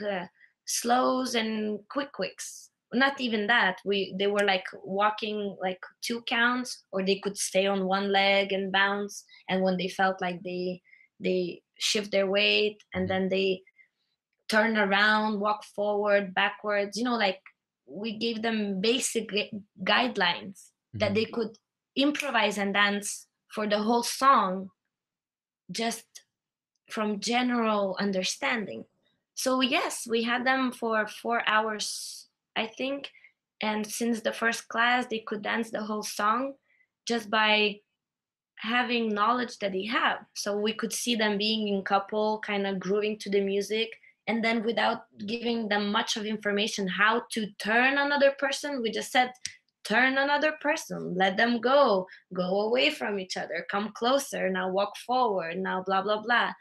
slows and quicks. Not even that. They were like walking like 2 counts, or they could stay on one leg and bounce. And when they felt like they shift their weight, and then they turn around, walk forward, backwards. Like, we gave them basic guidelines that they could improvise and dance for the whole song, just from general understanding. So yes, we had them for 4 hours, I think. And since the first class, they could dance the whole song just by having knowledge that they have. So we could see them being in couple, kind of grooving to the music. And then, without giving them much of information how to turn another person, we just said, turn another person, let them go away from each other, come closer, now walk forward, now blah blah blah.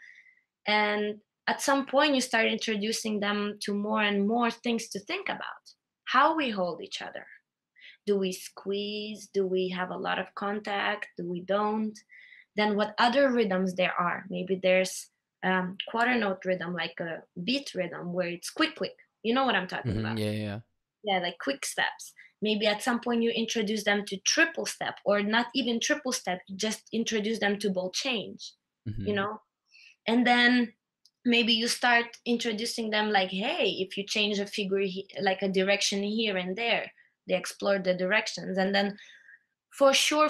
And at some point, you start introducing them to more and more things to think about. How we hold each other. Do we squeeze? Do we have a lot of contact? Do we don't? Then what other rhythms there are? Maybe there's quarter note rhythm, like a beat rhythm, where it's quick. You know what I'm talking about? Yeah, yeah. Yeah, like quick steps. Maybe at some point you introduce them to triple step, or not even triple step, you just introduce them to ball change, And then maybe you start introducing them, like, hey, if you change a figure, like a direction here and there, they explore the directions. And then for sure,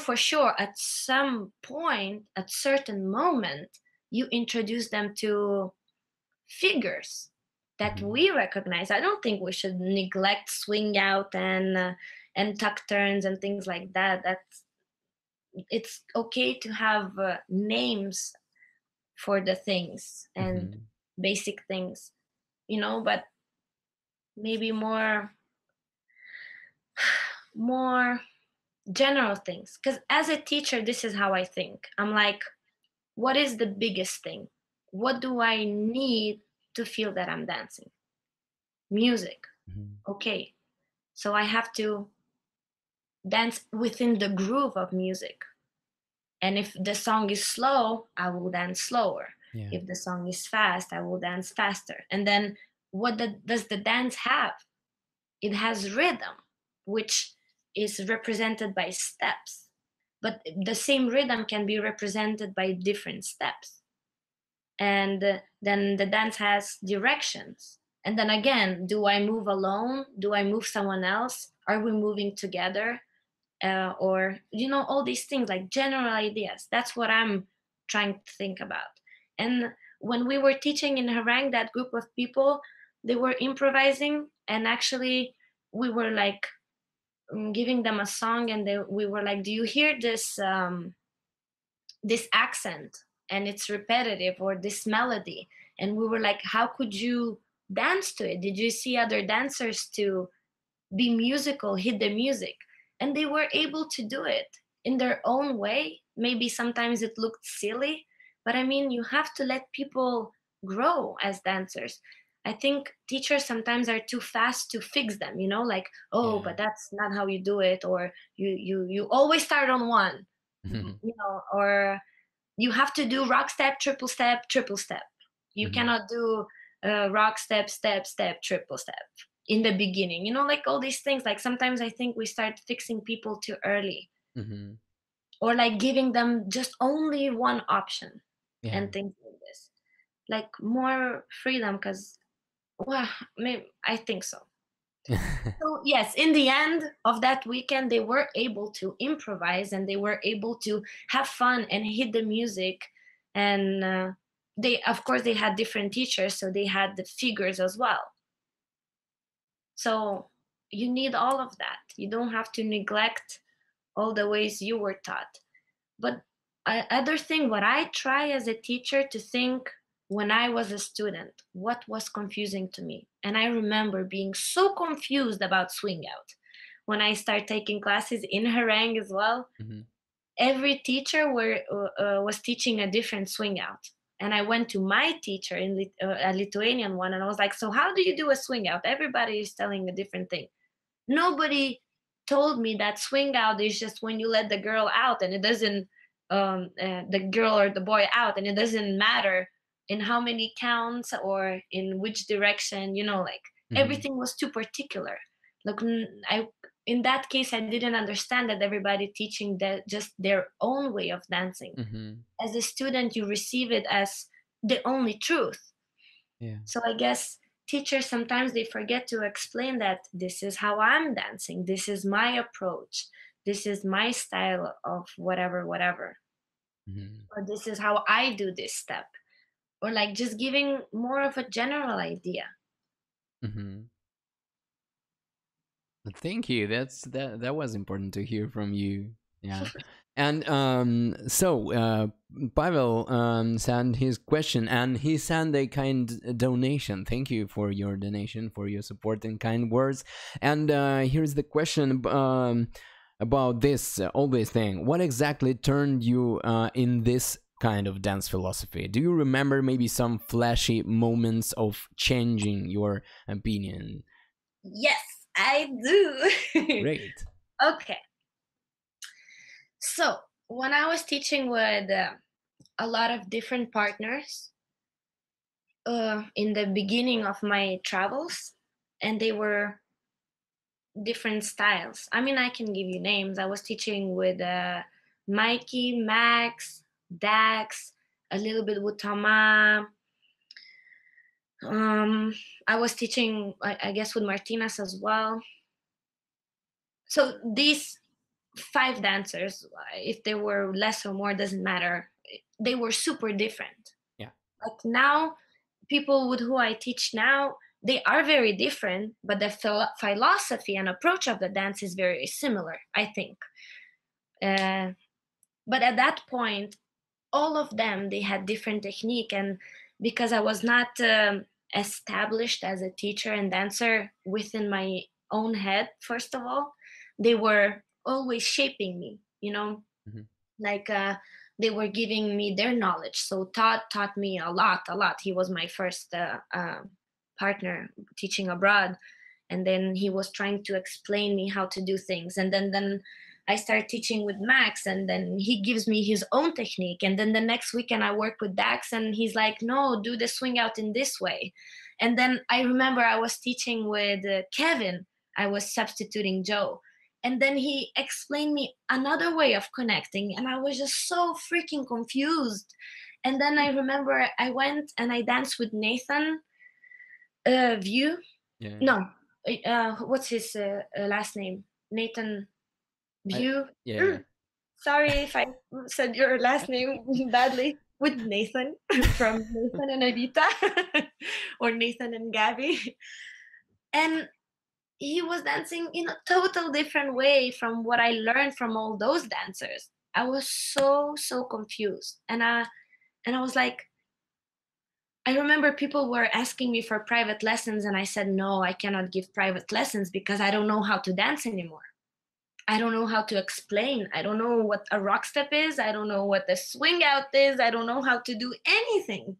at some point, at certain moment, you introduce them to figures that we recognize. I don't think we should neglect swing out and tuck turns and things like that. It's okay to have names for the things and Mhm. basic things, but maybe more general things. Because as a teacher, this is how I think. I'm like, what is the biggest thing? What do I need to feel that I'm dancing? Music. Mhm. Okay. So I have to dance within the groove of music. And if the song is slow, I will dance slower. Yeah. If the song is fast, I will dance faster. And then does the dance have? It has rhythm, which is represented by steps. But the same rhythm can be represented by different steps. And then the dance has directions. And then again, do I move alone? Do I move someone else? Are we moving together? Or all these things, like general ideas. That's what I'm trying to think about. And when we were teaching in Harang, that group of people, they were improvising, and actually we were like giving them a song, and we were like, do you hear this accent, and it's repetitive, or this melody? And we were like, how could you dance to it? Did you see other dancers to be musical, hit the music? And they were able to do it in their own way. Maybe sometimes it looked silly, but I mean, you have to let people grow as dancers. I think teachers sometimes are too fast to fix them, like, oh, Yeah. but that's not how you do it, or you always start on one, Mhm. or you have to do rock step, triple step, triple step. You Mhm. cannot do rock step, step, step, triple step in the beginning. Like all these things. Like sometimes I think we start fixing people too early, Mhm. or like giving them just only one option Yeah. and things like this. Like more freedom, because well, maybe I think so. So yes, in the end of that weekend, they were able to improvise, and they were able to have fun and hit the music. And they, of course, they had different teachers, so they had the figures as well. So you need all of that. You don't have to neglect all the ways you were taught. But other thing, what I try as a teacher to think, when I was a student, what was confusing to me? And I remember being so confused about swing out. When I started taking classes in Harang as well, Mhm. every teacher was teaching a different swing out. And I went to my teacher a Lithuanian one, and I was like, so how do you do a swing out? Everybody is telling a different thing. Nobody told me that swing out is just when you let the girl out, and it doesn't the girl or the boy out, and it doesn't matter in how many counts or in which direction, like Mhm. everything was too particular. Like I in that case, I didn't understand that everybody teaching that just their own way of dancing. Mhm. As a student, you receive it as the only truth. Yeah. So I guess teachers sometimes they forget to explain that this is how I'm dancing, this is my approach, this is my style of whatever, Mhm. or this is how I do this step, or like just giving more of a general idea. Mhm. Thank you. That was important to hear from you. Yeah. And so Pavel sent his question, and he sent a kind donation. Thank you for your donation, for your support and kind words. And here's the question about this all this thing. What exactly turned you in this kind of dance philosophy? Do you remember maybe some flashy moments of changing your opinion? Yes, I do. Great. Okay, so when I was teaching with a lot of different partners in the beginning of my travels, and they were different styles. I mean, I can give you names. I was teaching with Mikey, Max, Dax, a little bit with Tama. I was teaching, I guess, with Martinez as well. So these 5 dancers, if they were less or more, doesn't matter. They were super different. Yeah. Like now, people with who I teach now, they are very different, but the philosophy and approach of the dance is very similar, I think. uh, but at that point, all of them, they had different technique, and because I was not established as a teacher and dancer within my own head, first of all, they were always shaping me, you know, Mhm. like they were giving me their knowledge. So Todd taught me a lot. He was my first partner teaching abroad, and then he was trying to explain me how to do things, and then I start teaching with Max, and then he gives me his own technique, and then the next weekend I work with Dax, and he's like, no, do the swing out in this way. And then I remember I was teaching with Kevin. I was substituting Joe, and then he explained me another way of connecting, and I was just so freaking confused. And then I remember I went and I danced with Nathan View. Yeah. No, what's his last name? Nathan I, View. yeah, yeah. Sorry if I said your last name badly. With Nathan from Nathan and Anita, or Nathan and Gabby. And he was dancing in a total different way from what I learned from all those dancers. I was so confused. And I was like, I remember people were asking me for private lessons, and I said, no, I cannot give private lessons because I don't know how to dance anymore. I don't know how to explain. I don't know what a rock step is. I don't know what a swing out is. I don't know how to do anything.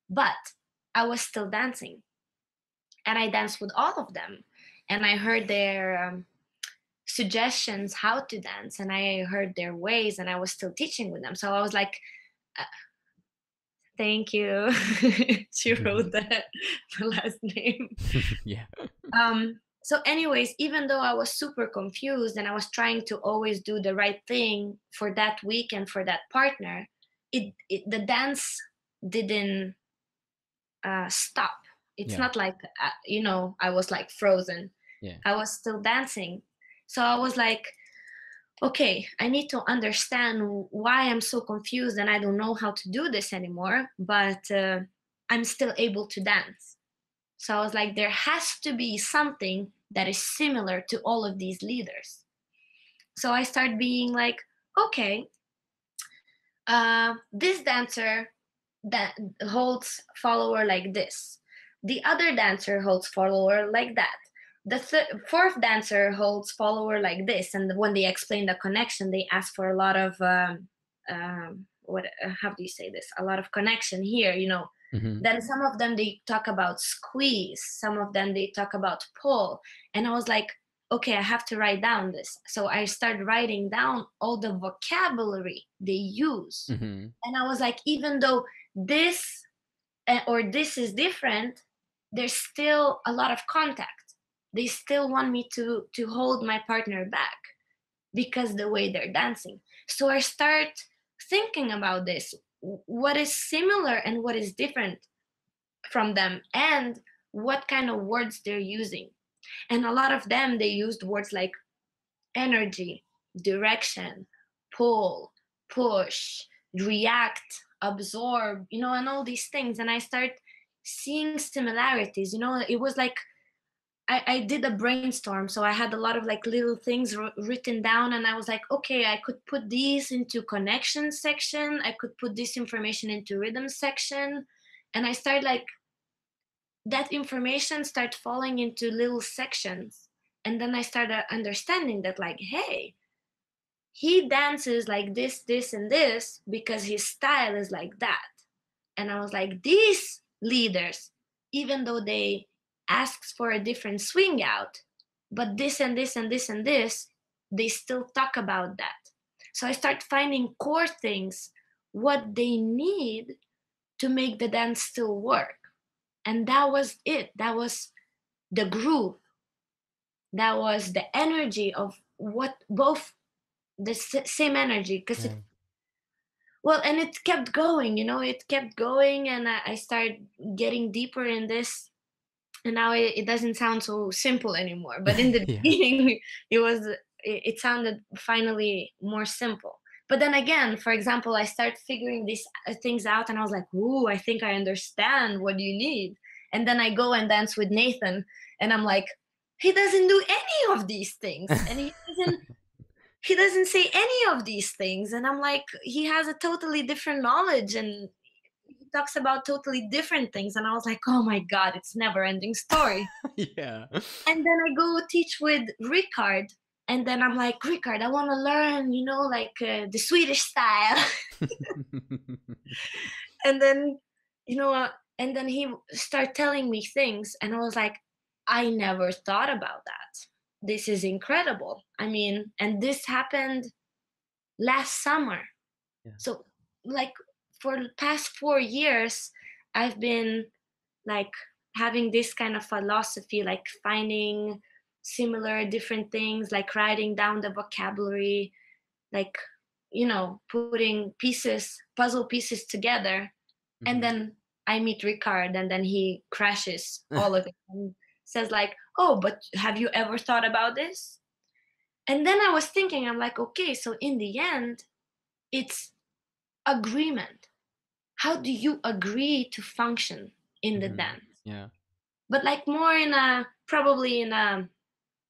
But I was still dancing. And I danced with all of them. And I heard their suggestions how to dance. And I heard their ways. And I was still teaching with them. So I was like, uh, thank you. She wrote that, the last name. Yeah. So anyways, even though I was super confused and I was trying to always do the right thing for that week and for that partner, the dance didn't stop. It's Yeah. not like I was like frozen. Yeah. I was still dancing. So I was like, okay, I need to understand why I'm so confused and I don't know how to do this anymore, but I'm still able to dance. So I was like, there has to be something that is similar to all of these leaders. So I started being like, okay, this dancer that holds follower like this. The other dancer holds follower like that. The fourth dancer holds follower like this. And when they explain the connection, they ask for a lot of how do you say this? A lot of connection here, Mhm. Then some of them they talk about squeeze, some of them they talk about pull. And I was like, okay, I have to write down this. So I started writing down all the vocabulary they use. Mhm. And I was like, even though this or this is different, there's still a lot of contact. They still want me to hold my partner back because the way they're dancing. So I start thinking about this. What is similar and what is different from them, and what kind of words they're using. And a lot of them, they used words like energy, direction, pull, push, react, absorb, and all these things. And I start seeing similarities. It was like I did a brainstorm. So I had a lot of like little things written down, and I was like, okay, I could put these into connection section. I could put this information into rhythm section. And I started like, that information start falling into little sections. And then I started understanding that, like, hey, he dances like this and this because his style is like that. And I was like, these leaders, even though they asks for a different swing out, but this and this and this and this, they still talk about that. So I start finding core things, what they need to make the dance still work. And that was it. That was the groove. That was the energy of what both the same energy, because Yeah. and it kept going, it kept going. And I started getting deeper in this, and now it doesn't sound so simple anymore, but in the Yeah. beginning it sounded finally more simple. But then again, for example, I started figuring these things out, and I was like, ooh, I think I understand what you need. And then I go and dance with Nathan, and I'm like, he doesn't do any of these things, and he doesn't say any of these things, and I'm like, he has a totally different knowledge, and he talks about totally different things, and I was like, oh my god, it's never ending story. Yeah. And then I go teach with Ricard, and then I'm like, Ricard, I want to learn, like the Swedish style. And then and then he started telling me things, and I was like, I never thought about that. This is incredible. I mean, and this happened last summer. Yeah. So like for the past 4 years, I've been like having this kind of philosophy, like finding similar different things, like writing down the vocabulary, like putting puzzle pieces together. And then I meet Ricard, and then he crashes all of it and says like, oh, but have you ever thought about this? And then I was thinking, I'm like, okay, so in the end, it's agreement. How do you agree to function in the dance? Yeah. But like more in a, probably in a,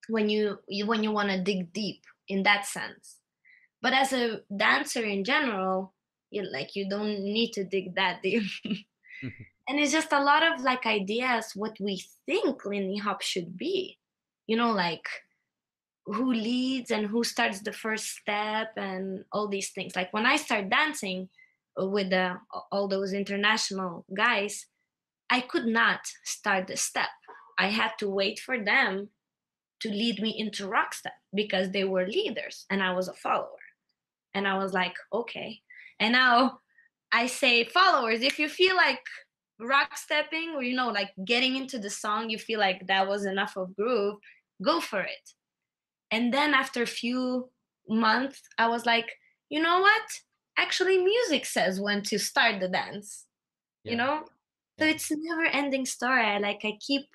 when you want to dig deep in that sense. But as a dancer in general, you don't need to dig that deep. And it's just a lot of like ideas what we think Lindy Hop should be. Like who leads and who starts the first step and all these things. Like when I start dancing with all those international guys, I could not start the step. I had to wait for them to lead me into rock step because they were leaders and I was a follower. And I was like, okay. And now I say, followers, if you feel like rock stepping or, like getting into the song, you feel like that was enough of groove, go for it. And then after a few months, I was like, you know what? Actually, music says when to start the dance, So it's never ending story. I keep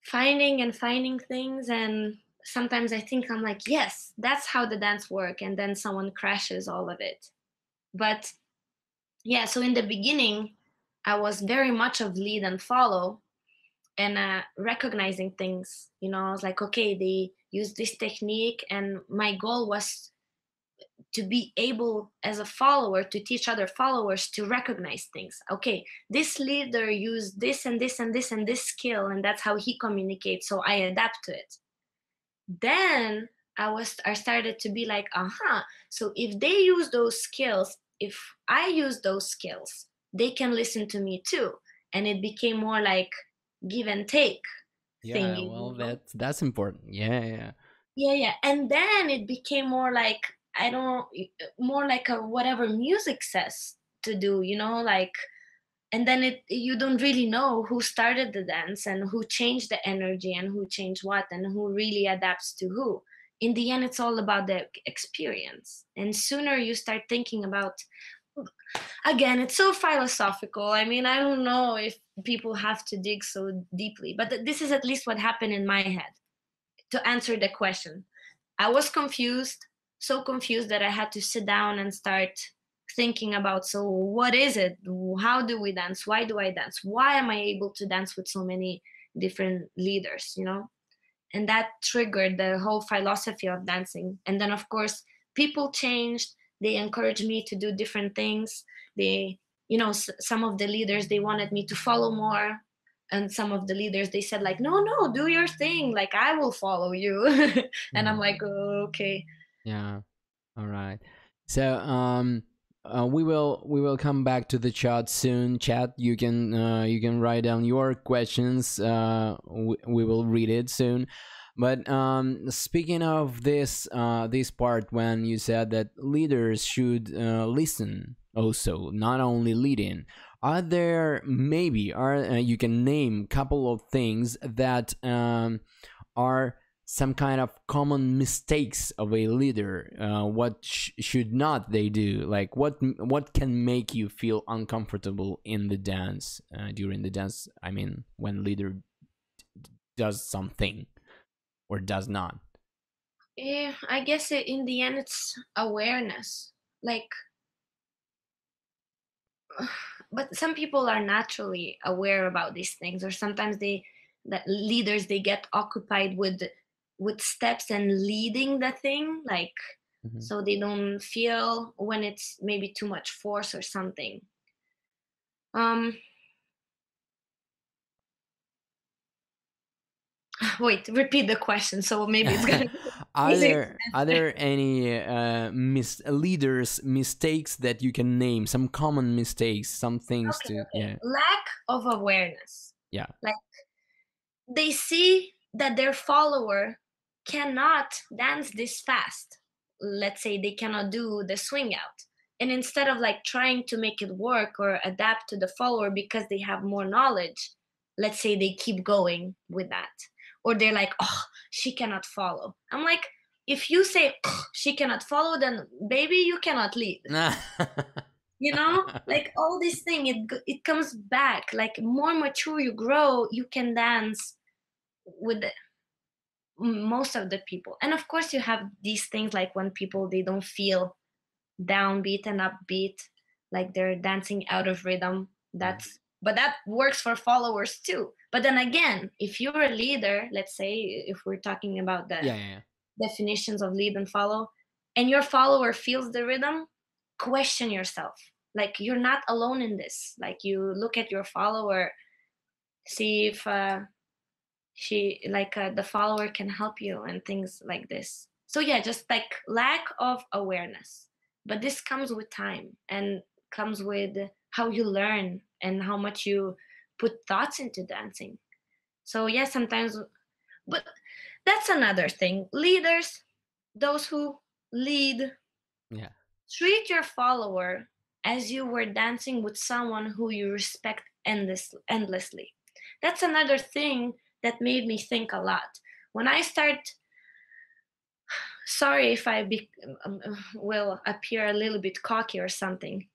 finding and finding things, and sometimes I think I'm like, yes, that's how the dance work, and then someone crashes all of it. But yeah, so in the beginning, I was very much of lead and follow, and recognizing things. I was like, okay, they use this technique, and my goal was to be able as a follower to teach other followers to recognize things. Okay, this leader used this and this and this and this skill, and that's how he communicates, so I adapt to it. Then I started to be like, so if they use those skills, if I use those skills, they can listen to me too. And it became more like give and take thing. Yeah, well, that's important. Yeah. And then it became more like, more like a whatever music says to do, like, and then you don't really know who started the dance and who changed the energy and who changed what and who really adapts to who. In the end, it's all about the experience. And sooner you start thinking about, again, it's so philosophical. I mean, I don't know if people have to dig so deeply, but this is at least what happened in my head. To answer the question, I was confused, so confused that I had to sit down and start thinking about, so what is it? How do we dance? Why do I dance? Why am I able to dance with so many different leaders, And that triggered the whole philosophy of dancing. And then, of course, people changed. They encouraged me to do different things. They, some of the leaders, they wanted me to follow more. And some of the leaders, they said like, no, do your thing. Like, I will follow you. And I'm like, oh, okay. Yeah. All right. So we will come back to the chat soon. Chat, you can write down your questions. We will read it soon. But speaking of this part when you said that leaders should listen also, not only leading, are there you can name a couple of things that are some kind of common mistakes of a leader? What should not they do? Like what can make you feel uncomfortable in the dance, during the dance? I mean, when leader does something or does not. Yeah, I guess in the end it's awareness. Like but some people are naturally aware about these things, or sometimes that leaders, they get occupied with steps and leading the thing, like, Mhm. so they don't feel when it's maybe too much force or something. um Wait, repeat the question, so maybe it's gonna be Are easier to answer. there any leaders mistakes that you can name? Some common mistakes, some things Okay, to okay. Lack of awareness. yeah. Like, they see that their follower cannot dance this fast. Let's say they cannot do the swing out. And instead of like trying to make it work or adapt to the follower because they have more knowledge, let's say they keep going with that. Or they're like, oh, she cannot follow. I'm like, if you say she cannot follow, then baby, you cannot lead. You know, like all this thing, it comes back. Like, more mature you grow, you can dance with most of the people. And of course you have these things, like when people, they don't feel downbeat and upbeat, like they're dancing out of rhythm. That's But that works for followers too. But then again, if you're a leader, let's say, if we're talking about the Yeah, yeah, definitions of lead and follow, and your follower feels the rhythm, question yourself. Like, you're not alone in this. Like, you look at your follower, see if the follower can help you and things like this. So yeah, just like lack of awareness. But this comes with time, and comes with how you learn and how much you put thoughts into dancing. So yeah, sometimes, but that's another thing. Leaders, those who lead, yeah. treat your follower as you were dancing with someone who you respect endlessly. That's another thing that made me think a lot. When I start, sorry if will appear a little bit cocky or something,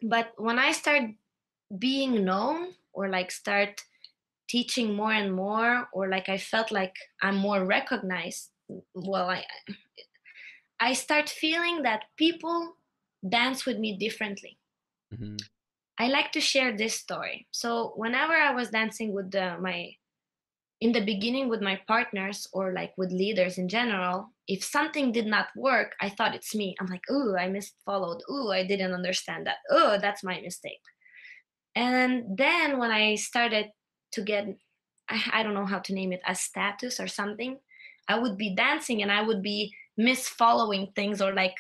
but when I start being known, or like start teaching more and more, or like I felt like I'm more recognized, well, I start feeling that people dance with me differently. Hmm. I like to share this story. So whenever I was dancing with my in the beginning with my partners, or like with leaders in general, if something did not work, I thought it's me. I'm like, ooh, I misfollowed. Ooh, I didn't understand that. Oh, that's my mistake. And then when I started to get, I don't know how to name it, a status or something, I would be dancing and I would be misfollowing things, or like,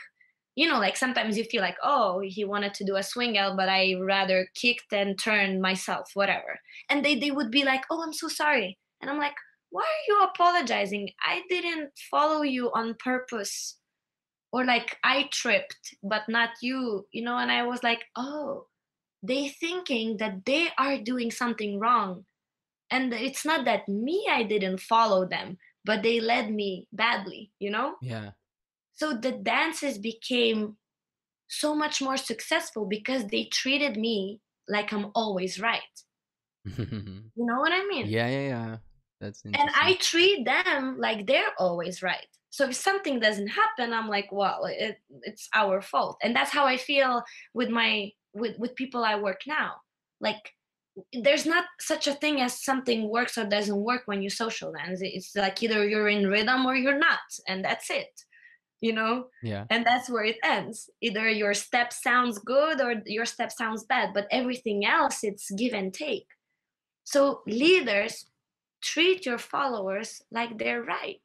like sometimes you feel like, oh, he wanted to do a swing out, but I rather kicked and turned myself, whatever. And they would be like, oh, I'm so sorry. And I'm like, why are you apologizing? I didn't follow you on purpose. Or like, I tripped, but not you, and I was like, oh, they thinking that they are doing something wrong. And it's not that me, I didn't follow them, but they led me badly. Yeah. So the dances became so much more successful because they treated me like I'm always right. You know what I mean? Yeah, yeah, yeah. That's And I interesting. treat them like they're always right. So if something doesn't happen, I'm like, well, it's our fault. And that's how I feel with with people I work now. Like, there's not such a thing as something works or doesn't work when you social dance. It's like either you're in rhythm or you're not, and that's it. Yeah. And that's where it ends. Either your step sounds good or your step sounds bad, but everything else, it's give and take. So leaders, treat your followers like they're right.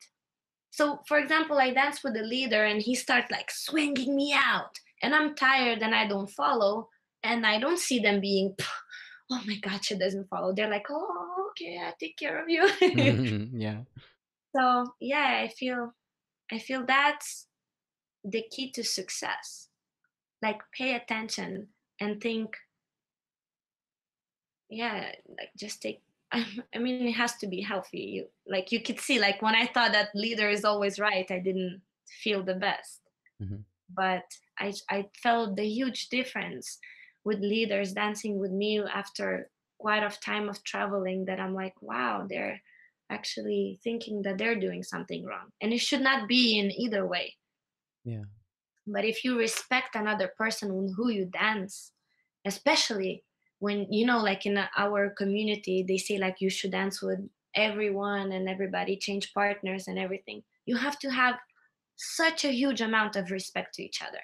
So for example, I dance with the leader and he starts like swinging me out, and I'm tired and I don't follow, and I don't see them being, oh my god, she doesn't follow. They're like, oh, okay, I take care of you. Yeah. So yeah, I feel that's the key to success. Like, pay attention and think, yeah, like just take. I mean, it has to be healthy. You could see, like, when I thought that leader is always right, I didn't feel the best. Mhm. But I felt the huge difference with leaders dancing with me after quite of time of traveling, that I'm like, wow, they're actually thinking that they're doing something wrong, and it should not be in either way. Yeah. But if you respect another person with who you dance, especially when, you know, like in our community, they say like you should dance with everyone and everybody, change partners and everything. You have to have such a huge amount of respect to each other.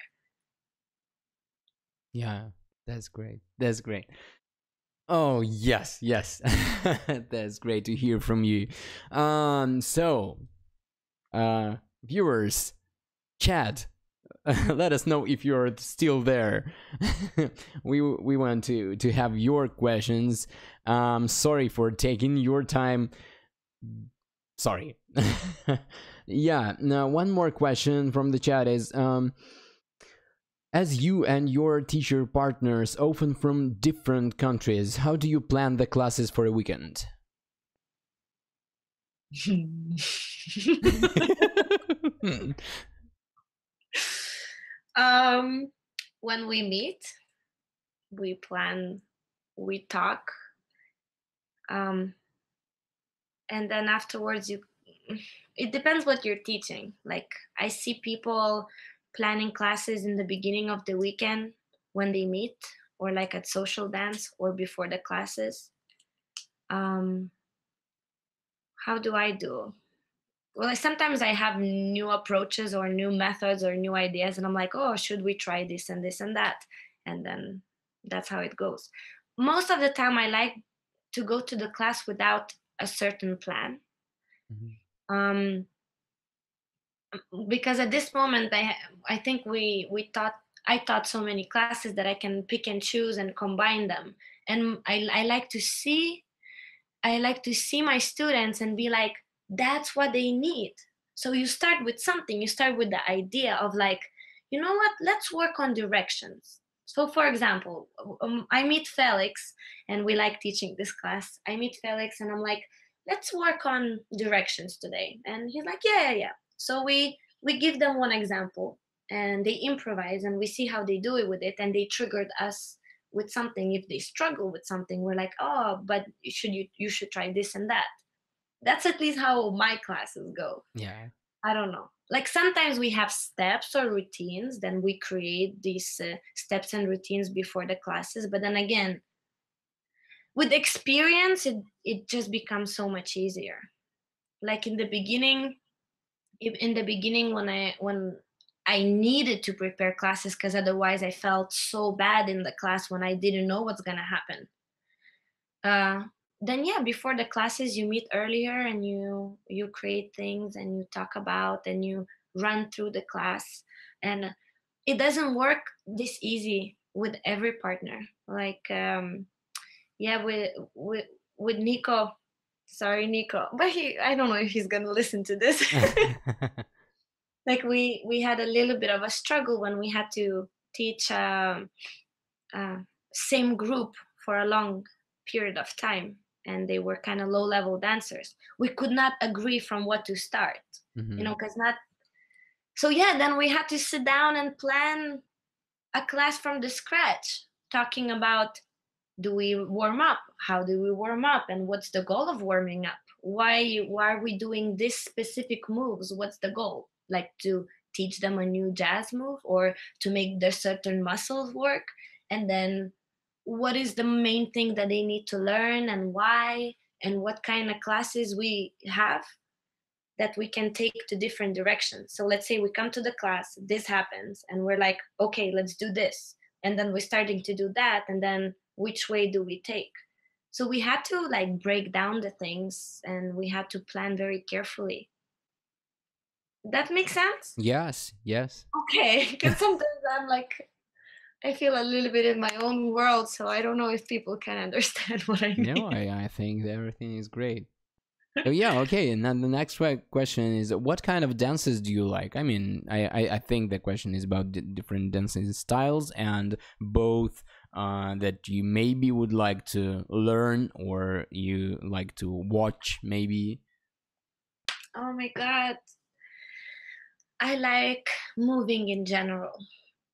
Yeah, that's great. That's great. Oh, yes, yes. That's great to hear from you. So, viewers, chat, let us know if you're still there. We want to have your questions. Sorry for taking your time. Sorry. Yeah. Now, one more question from the chat is as you and your teacher partners often from different countries, how do you plan the classes for a weekend? When we meet, we plan, we talk, and then afterwards you, it depends what you're teaching. Like I see people planning classes in the beginning of the weekend when they meet, or like at social dance or before the classes. How do I do? Well, sometimes I have new approaches or new methods or new ideas, and I'm like, oh, should we try this and this and that? And then that's how it goes. Most of the time, I like to go to the class without a certain plan. Um, because at this moment, I think I taught so many classes that I can pick and choose and combine them, and I like to see my students and be like, that's what they need. So you start with something, you start with the idea of like, you know what, let's work on directions. So for example, I meet Felix, and we like teaching this class. I meet Felix and I'm like, let's work on directions today. And he's like, yeah. So we give them one example and they improvise and we see how they do it with it, and they triggered us with something. If they struggle with something, we're like, oh, but you should try this and that. That's at least how my classes go. Yeah. I don't know, like sometimes we have steps or routines, then we create these steps and routines before the classes, but then again, with experience, it just becomes so much easier. Like in the beginning, when I needed to prepare classes, because otherwise I felt so bad in the class when I didn't know what's gonna happen. Then yeah, before the classes, you meet earlier and you create things and you talk about and you run through the class. And it doesn't work this easy with every partner. Like yeah, with Nico. Sorry, Nico, but I don't know if he's gonna listen to this. Like we had a little bit of a struggle when we had to teach same group for a long period of time, and they were kind of low level dancers. We could not agree from what to start, you know, because not. So yeah, then we had to sit down and plan a class from the scratch, talking about, do we warm up, how do we warm up, and what's the goal of warming up, why are we doing this specific moves, what's the goal, like to teach them a new jazz move or to make their certain muscles work, and then what is the main thing that they need to learn and why, and what kind of classes we have that we can take to different directions. So let's say we come to the class, this happens, and we're like, okay, let's do this. And then we're starting to do that. And then which way do we take? So we had to like break down the things and we had to plan very carefully. That makes sense? Yes. Okay. Because sometimes I'm like, I feel a little bit in my own world. So I don't know if people can understand what I mean. No, I think everything is great. So yeah, okay. And then the next question is, what kind of dances do you like? I mean, I think the question is about different dancing styles, and both that you maybe would like to learn or you like to watch, maybe. Oh my God. I like moving in general.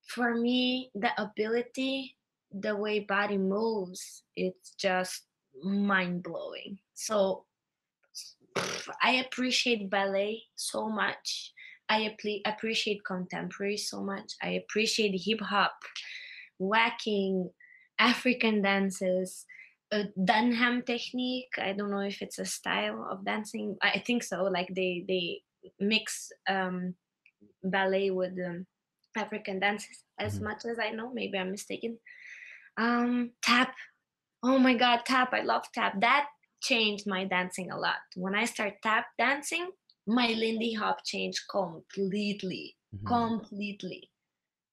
For me, the ability, the way body moves, it's just mind blowing. So I appreciate ballet so much. I appreciate contemporary so much. I appreciate hip hop, whacking, African dances, Dunham technique. I don't know if it's a style of dancing. I think so. Like they mix ballet with African dances, as Mhm. much as I know. Maybe I'm mistaken. Tap. Oh my God, tap. I love tap. That changed my dancing a lot. When I start tap dancing, my Lindy Hop changed completely. Mhm. Completely.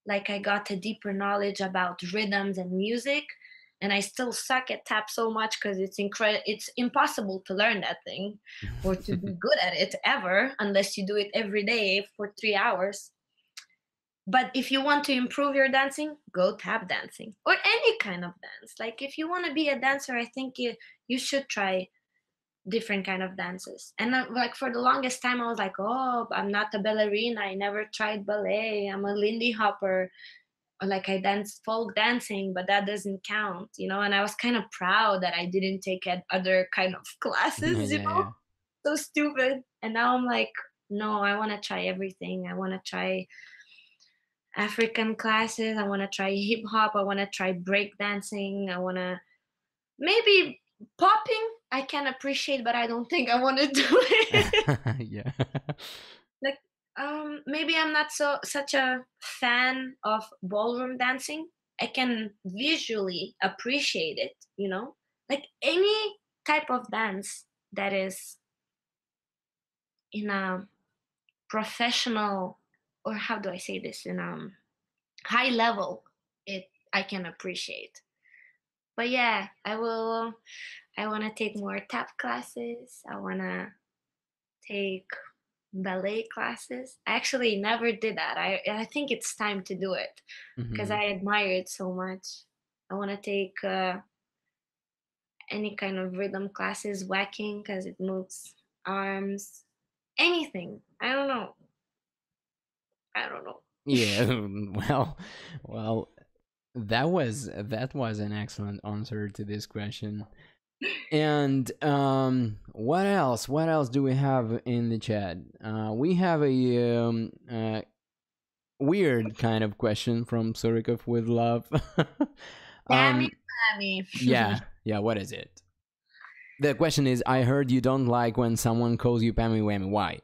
Like I got a deeper knowledge about rhythms and music. And I still suck at tap so much because it's impossible to learn that thing or to be good at it ever unless you do it every day for 3 hours. But if you want to improve your dancing, go tap dancing or any kind of dance. Like if you want to be a dancer, I think you should try different kind of dances. And like for the longest time, I was like, oh, I'm not a ballerina. I never tried ballet. I'm a Lindy Hopper. Or like I dance folk dancing, but that doesn't count, you know. And I was kind of proud that I didn't take other kind of Yeah, classes, you know. yeah. So stupid. And now I'm like, no, I want to try everything. I want to try African classes. I want to try hip hop. I want to try break dancing. I want to maybe popping. I can appreciate, but I don't think I want to do it. Yeah. Like maybe I'm not such a fan of ballroom dancing. I can visually appreciate it, you know? Like any type of dance that is in a professional, or how do I say this, in high level, it I can appreciate. But yeah, I want to take more tap classes. I want to take ballet classes. I actually never did that. I think it's time to do it because Mhm. I admire it so much. I want to take any kind of rhythm classes, whacking because it moves arms, anything. I don't know. I don't know. Yeah. Well, well, that was an excellent answer to this question. And what else? What else do we have in the chat? We have a weird kind of question from Surikov with love. Dammy, um, Dammy. yeah, yeah. What is it? The question is: I heard you don't like when someone calls you Pammy Whammy. Why?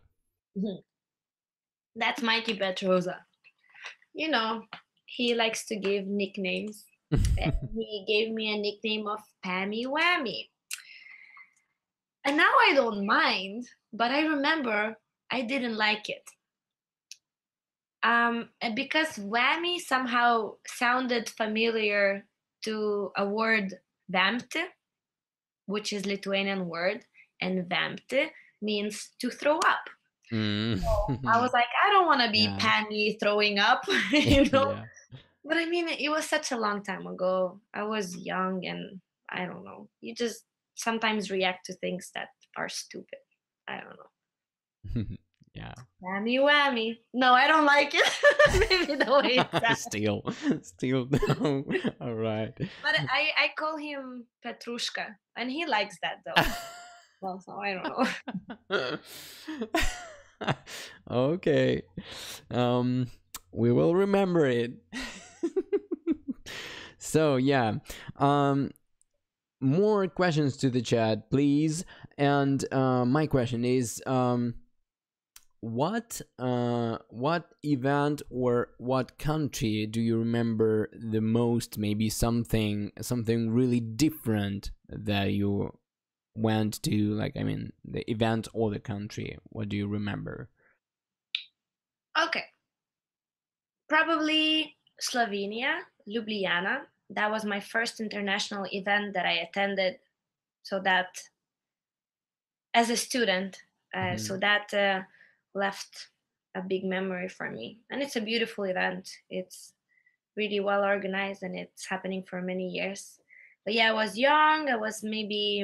That's Mikey Petrosa. You know, he likes to give nicknames. And he gave me a nickname of Pammy Whammy. And now I don't mind, but I remember I didn't like it. And because whammy somehow sounded familiar to a word vamti, which is Lithuanian word, and vamti means to throw up. I Mm. was like, I don't want to be Yeah, Pammy throwing up, you know. yeah. But I mean, it was such a long time ago. I was young, and I don't know. You just sometimes react to things that are stupid. I don't know. Yeah. Whammy, whammy. No, I don't like it. Maybe the way it sounds. Still no. All right. But I call him Petrushka, and he likes that though. Well, so I don't know. Okay. Um, we will remember it. So yeah. Um, more questions to the chat, please. And my question is, what event or what country do you remember the most? Maybe something really different that you went to, like, I mean, the event or the country. What do you remember? Okay, probably Slovenia, Ljubljana. That was my first international event that I attended. So that as a student, so Hmm. that left a big memory for me. And it's a beautiful event. It's really well organized and it's happening for many years. But yeah, I was young. I was maybe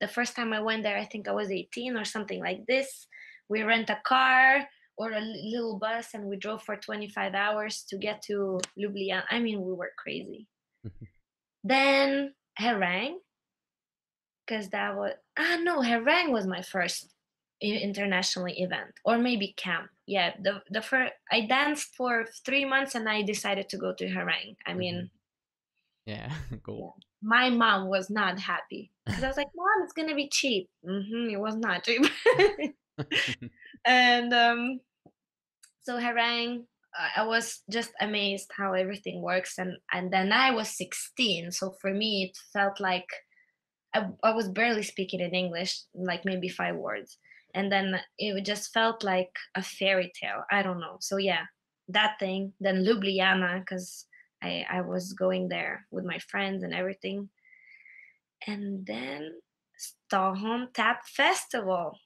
the first time I went there, I think I was 18 or something like this. We rent a car or a little bus and we drove for 25 hours to get to Ljubljana. I mean, we were crazy. Then Herang, because that was no, Herang was my first international event, or maybe camp. Yeah, the first I danced for 3 months and I decided to go to Herang. I Hmm. mean, Yeah, cool. Yeah. My mom was not happy because I was like, "Mom, it's gonna be cheap." It was not cheap. And so harangue, I was just amazed how everything works, and then I was 16, so for me it felt like I was barely speaking in English, like maybe 5 words, and then it just felt like a fairy tale. I don't know. So yeah, that thing. Then Ljubljana, because I was going there with my friends and everything, and then Stockholm Tap Festival.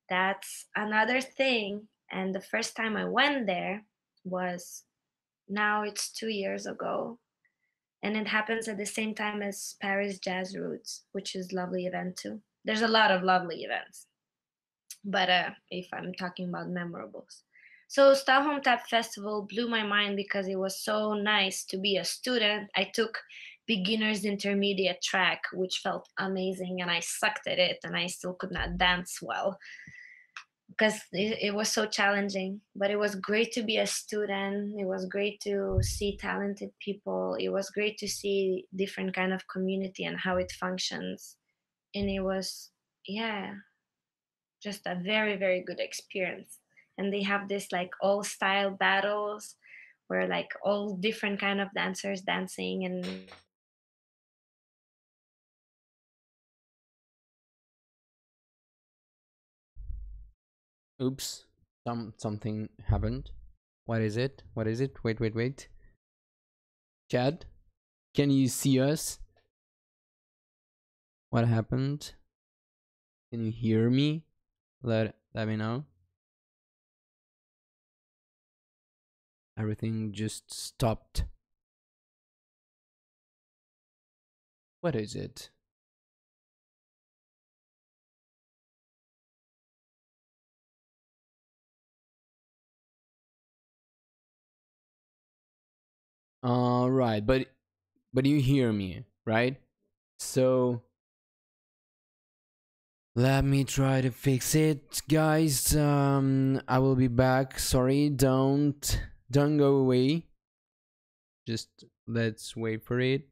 That's another thing. And the first time I went there was, now it's 2 years ago. And it happens at the same time as Paris Jazz Roots, which is lovely event too. There's a lot of lovely events, but if I'm talking about memorables. So Stockholm Tap Festival blew my mind because it was so nice to be a student. I took beginner's intermediate track, which felt amazing, and I sucked at it, and I still could not dance well because it was so challenging. But it was great to be a student. It was great to see talented people. It was great to see different kind of community and how it functions. And it was, yeah, just a very, very good experience. And they have this like all style battles where like all different kind of dancers dancing. And Oops, something happened. What is it? What is it? Wait, wait, wait. Chad, can you see us? What happened? Can you hear me? Let me know. Everything just stopped. What is it? All right, but you hear me, right? So let me try to fix it, guys. I will be back. Sorry, don't go away. Just let's wait for it.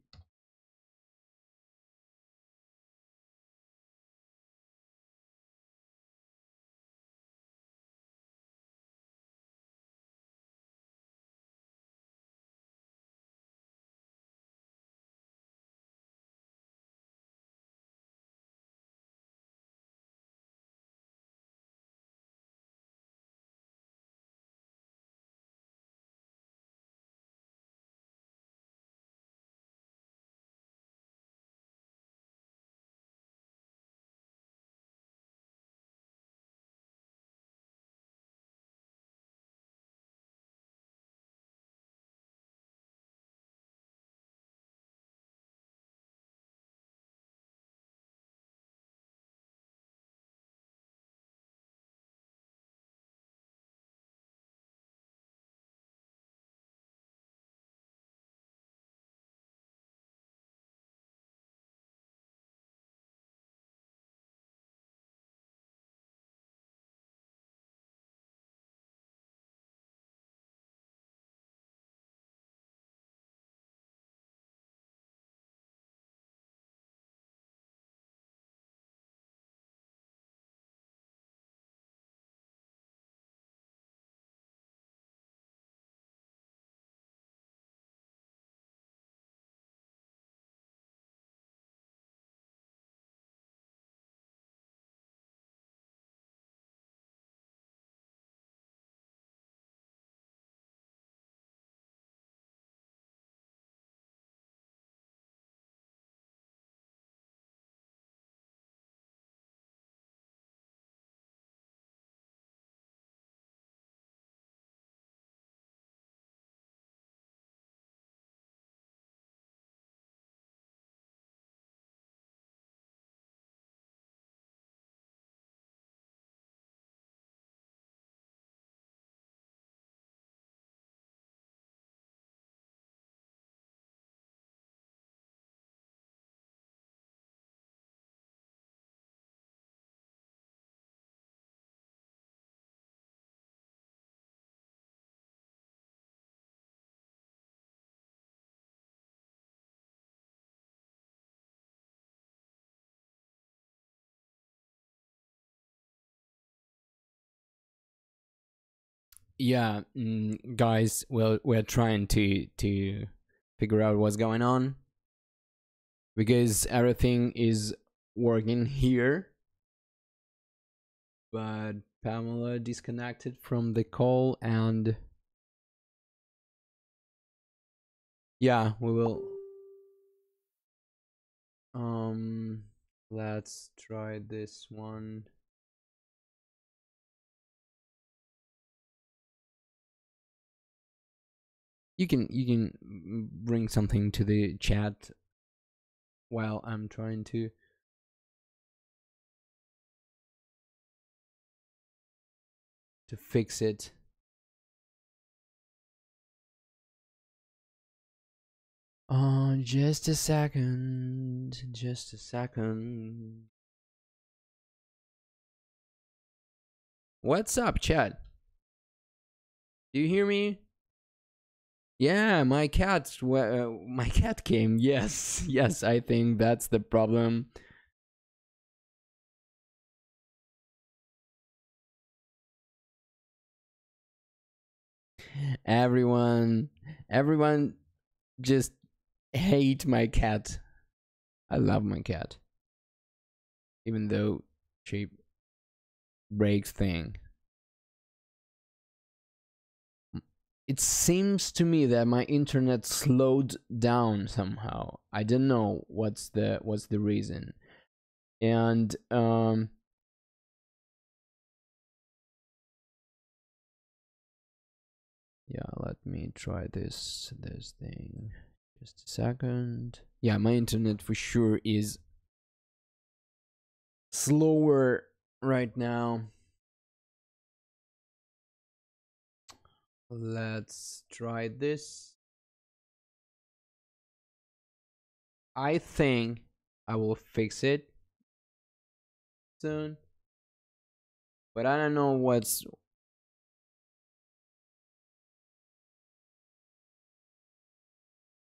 Yeah, guys, well, we're trying to figure out what's going on, because everything is working here, but Pamela disconnected from the call, and yeah, we will let's try this one. You can bring something to the chat while I'm trying to fix it. Just a second. Just a second. What's up, chat? Do you hear me? Yeah, my cat came. Yes, yes, I think that's the problem. Everyone just hate my cat. I love my cat, even though she breaks things. It seems to me that my internet slowed down somehow. I don't know what's the reason. And yeah, let me try this thing. Just a second. Yeah, my internet for sure is slower right now. Let's try this. I think I will fix it soon, but I don't know what's.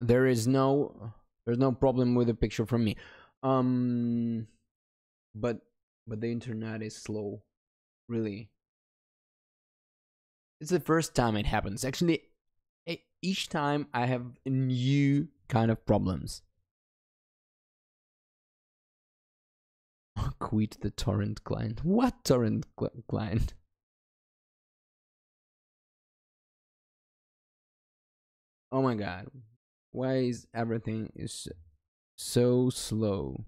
There's no problem with the picture from me. But the internet is slow, really. It's the first time it happens. Actually, each time I have new kind of problems. Quit the torrent client. What torrent client? Oh my god. Why is everything is so slow?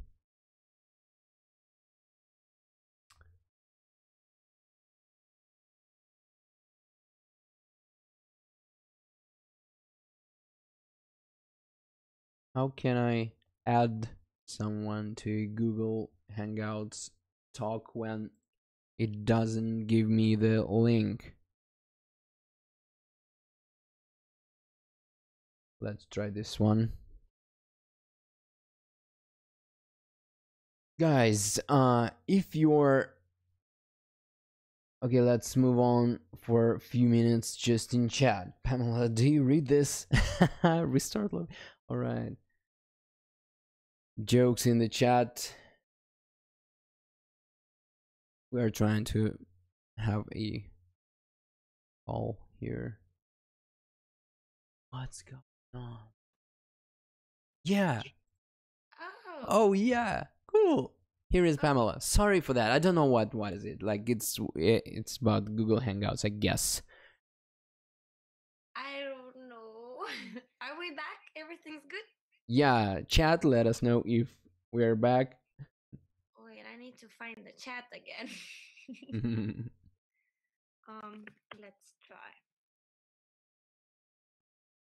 How can I add someone to Google Hangouts talk when it doesn't give me the link? Let's try this one. Guys, if you're okay, let's move on for a few minutes just in chat. Pamela, do you read this? Restart lobby. All right. Jokes in the chat. We are trying to have a call here. What's going on? Yeah. Oh yeah. Cool. Here is Pamela. Sorry for that. I don't know what is it. Like it's about Google Hangouts, I guess. I don't know. Are we back? Everything's good? Yeah, chat, let us know if we're back. Wait, I need to find the chat again. Let's try.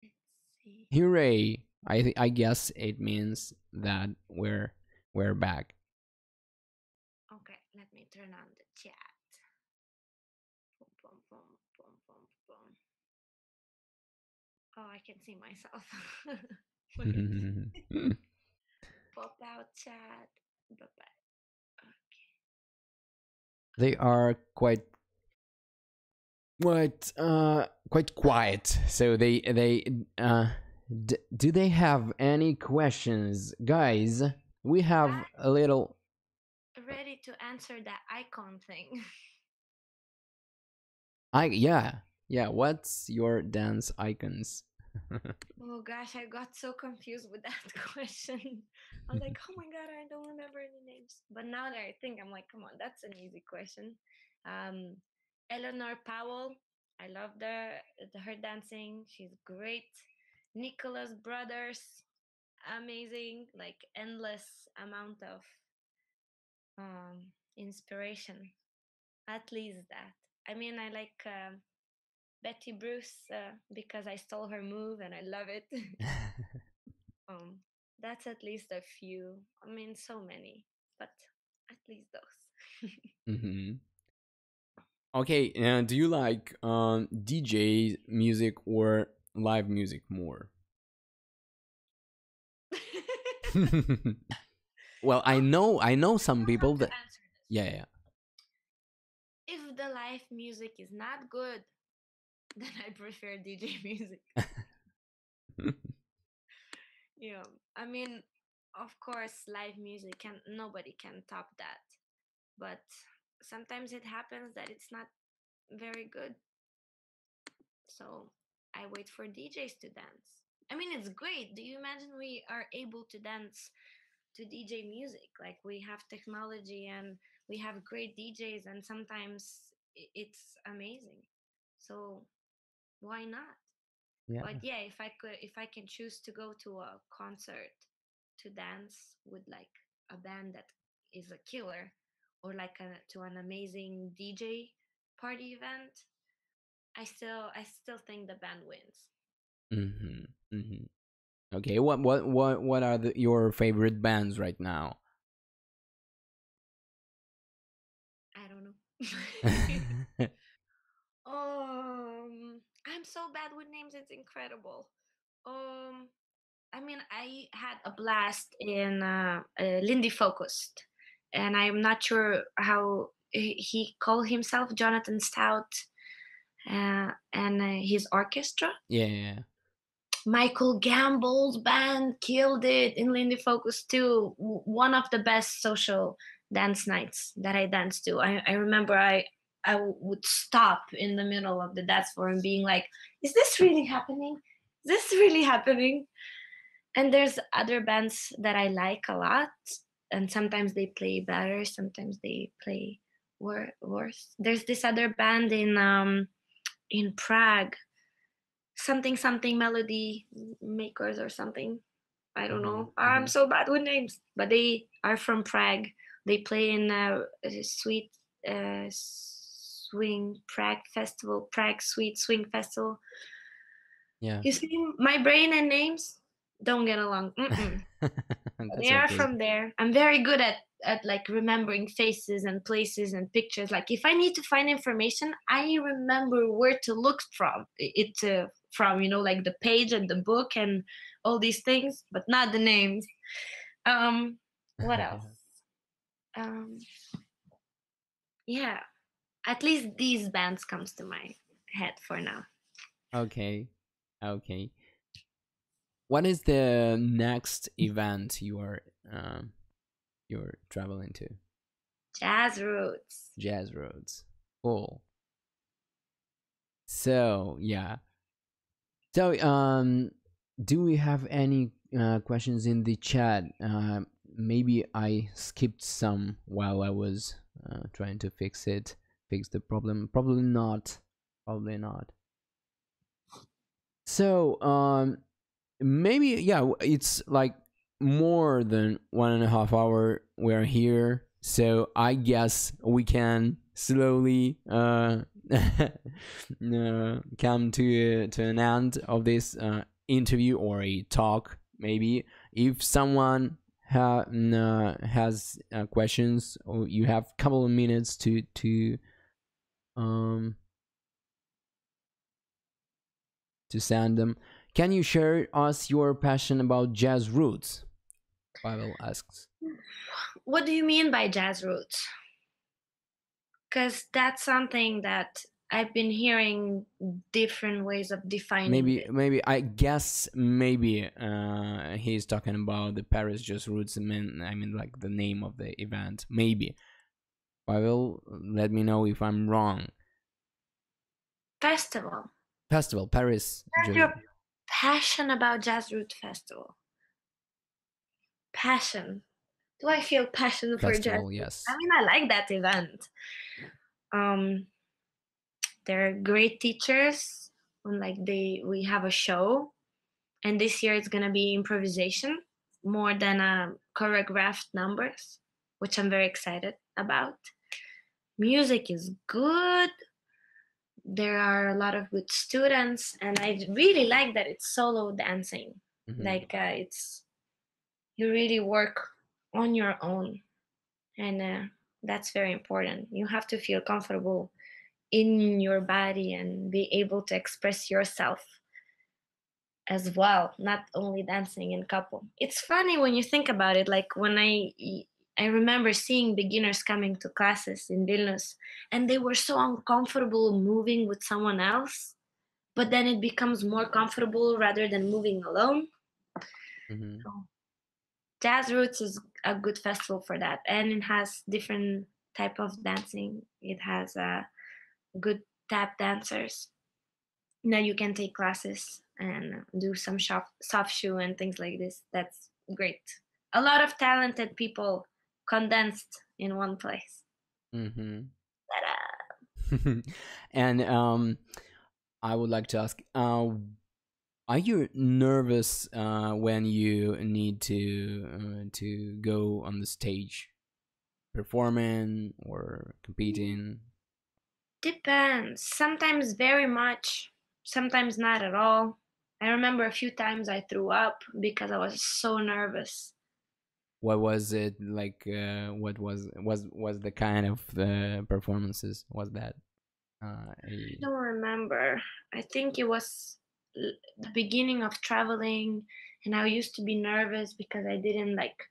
Let's see. Hooray! I guess it means that we're back. Okay, let me turn on the chat. Boom, boom, boom, boom, boom, boom. Oh, I can see myself. Pop out chat. Bye-bye. Okay. They are quite quiet. So do they have any questions, guys? We have a little ready to answer that icon thing. yeah, Yeah, what's your dance icons? Oh gosh, I got so confused with that question. I was like, oh my god, I don't remember any names. But now that I think, I'm like, come on, that's an easy question. Um, Eleanor Powell, I love her dancing. She's great. Nicholas Brothers, amazing. Like endless amount of inspiration. At least that. I mean, I like Betty Bruce because I stole her move and I love it. um, that's at least a few. I mean, so many, but at least those. Mm-hmm. Okay, and do you like DJ music or live music more? Well, I Okay, know I some know how people to that, answer this. yeah, If the live music is not good, then I prefer DJ music. yeah. Yeah, I mean, of course, live music can nobody can top that, but sometimes it happens that it's not very good. So I wait for DJs to dance. I mean, it's great. Do you imagine we are able to dance to DJ music? Like we have technology and we have great DJs, and sometimes it's amazing. So why not? Yeah. But yeah, if I can choose to go to a concert to dance with like a band that is a killer, or like to an amazing DJ party event, I still think the band wins. Mm-hmm. Mm-hmm. Okay, what are your favorite bands right now? I don't know. I'm so bad with names. It's incredible. Um, I mean, I had a blast in Lindy Focused, and I'm not sure how he called himself, Jonathan Stout, and his orchestra. Yeah. Michael Gamble's band killed it in Lindy Focus too. One of the best social dance nights that I danced to. I remember I would stop in the middle of the dance floor and being like, "Is this really happening? Is this really happening?" And there's other bands that I like a lot, and sometimes they play better, sometimes they play worse. There's this other band in Prague, something something melody makers or something. I don't Mm-hmm. know. I'm Mm-hmm. so bad with names, but they are from Prague. They play in a sweet swing Prague festival, Prague Sweet Swing Festival. Yeah. You see, my brain and names don't get along. Mm-mm. That's They are okay. from there. I'm very good at like remembering faces and places and pictures. Like if I need to find information, I remember where to look from it from, like the page and the book and all these things, but not the names. Um, what else? Um, yeah, at least these bands comes to my head for now. Okay. Okay. What is the next event you're traveling to? Jazz roots. Jazz Roads. Cool. So yeah. So do we have any questions in the chat? Maybe I skipped some while I was trying to fix the problem. Probably not. Probably not. So maybe yeah, it's like more than 1.5 hour we're here, so I guess we can slowly come to an end of this interview or a talk. Maybe if someone has questions, or you have a couple of minutes um to send them. Can you share us your passion about jazz roots? Pavel asks. What do you mean by jazz roots? Because that's something that I've been hearing different ways of defining it. Maybe I guess maybe he's talking about the Paris Jazz Roots. I mean like the name of the event. Maybe Pavel, let me know if I'm wrong. Festival. Festival, Paris. Where's your passion about Jazz Root Festival? Passion. Do I feel passion for Jazz? Festival, yes. I mean, I like that event. They're great teachers. Like we have a show, and this year it's gonna be improvisation more than choreographed numbers, which I'm very excited about. Music is good. There are a lot of good students, and I really like that it's solo dancing. Like it's you really work on your own, and that's very important. You have to feel comfortable in your body and be able to express yourself as well, not only dancing in couple. It's funny when you think about it. Like when I remember seeing beginners coming to classes in Vilnius, and they were so uncomfortable moving with someone else, but then it becomes more comfortable rather than moving alone. So Jazz Roots is a good festival for that, and it has different type of dancing. It has good tap dancers. Now you can take classes and do some soft shoe and things like this. That's great. A lot of talented people condensed in one place. And I would like to ask, are you nervous when you need to go on the stage, performing or competing? Depends. Sometimes very much, sometimes not at all. I remember a few times I threw up because I was so nervous. What was it like? What was the kind of performances was that? I don't remember. I think it was the beginning of traveling, and I used to be nervous because I didn't like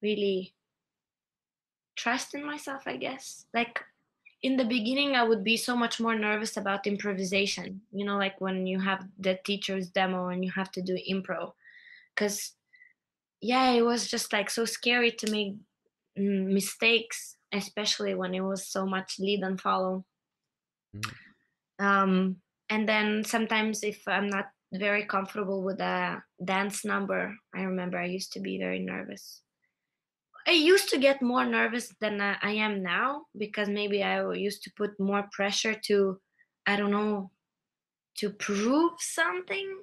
really trust in myself, I guess. Like in the beginning, I would be so much more nervous about improvisation, like when you have the teacher's demo and you have to do improv. Because, yeah, it was just like so scary to make mistakes, especially when it was so much lead and follow. And then sometimes if I'm not very comfortable with a dance number, I remember I used to be very nervous. I used to get more nervous than I am now because maybe I used to put more pressure to, I don't know, to prove something,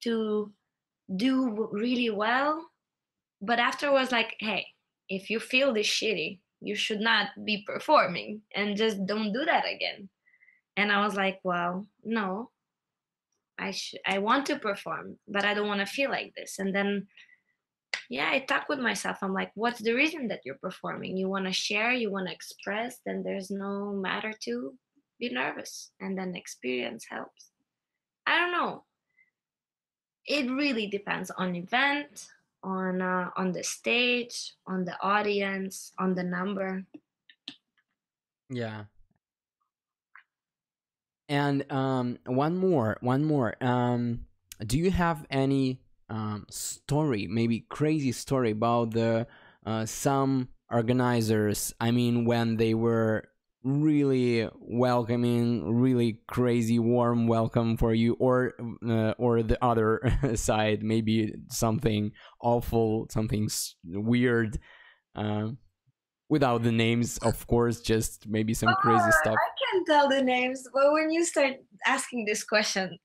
to do really well. But afterwards, like, hey, if you feel this shitty, you should not be performing and just don't do that again. And I was like, well, no, I want to perform, but I don't want to feel like this. And then I talk with myself. I'm like, what's the reason that you're performing? You want to share, you want to express, then there's no matter to be nervous. And then experience helps. I don't know. It really depends on event, on the stage, on the audience, on the number. Yeah. And one more. Do you have any story, maybe crazy story about the some organizers? I mean, when they were really welcoming, really crazy, warm welcome for you, or the other side, maybe something awful, something weird. Without the names, of course, just maybe some crazy stuff. I can't tell the names, but when you start asking this question,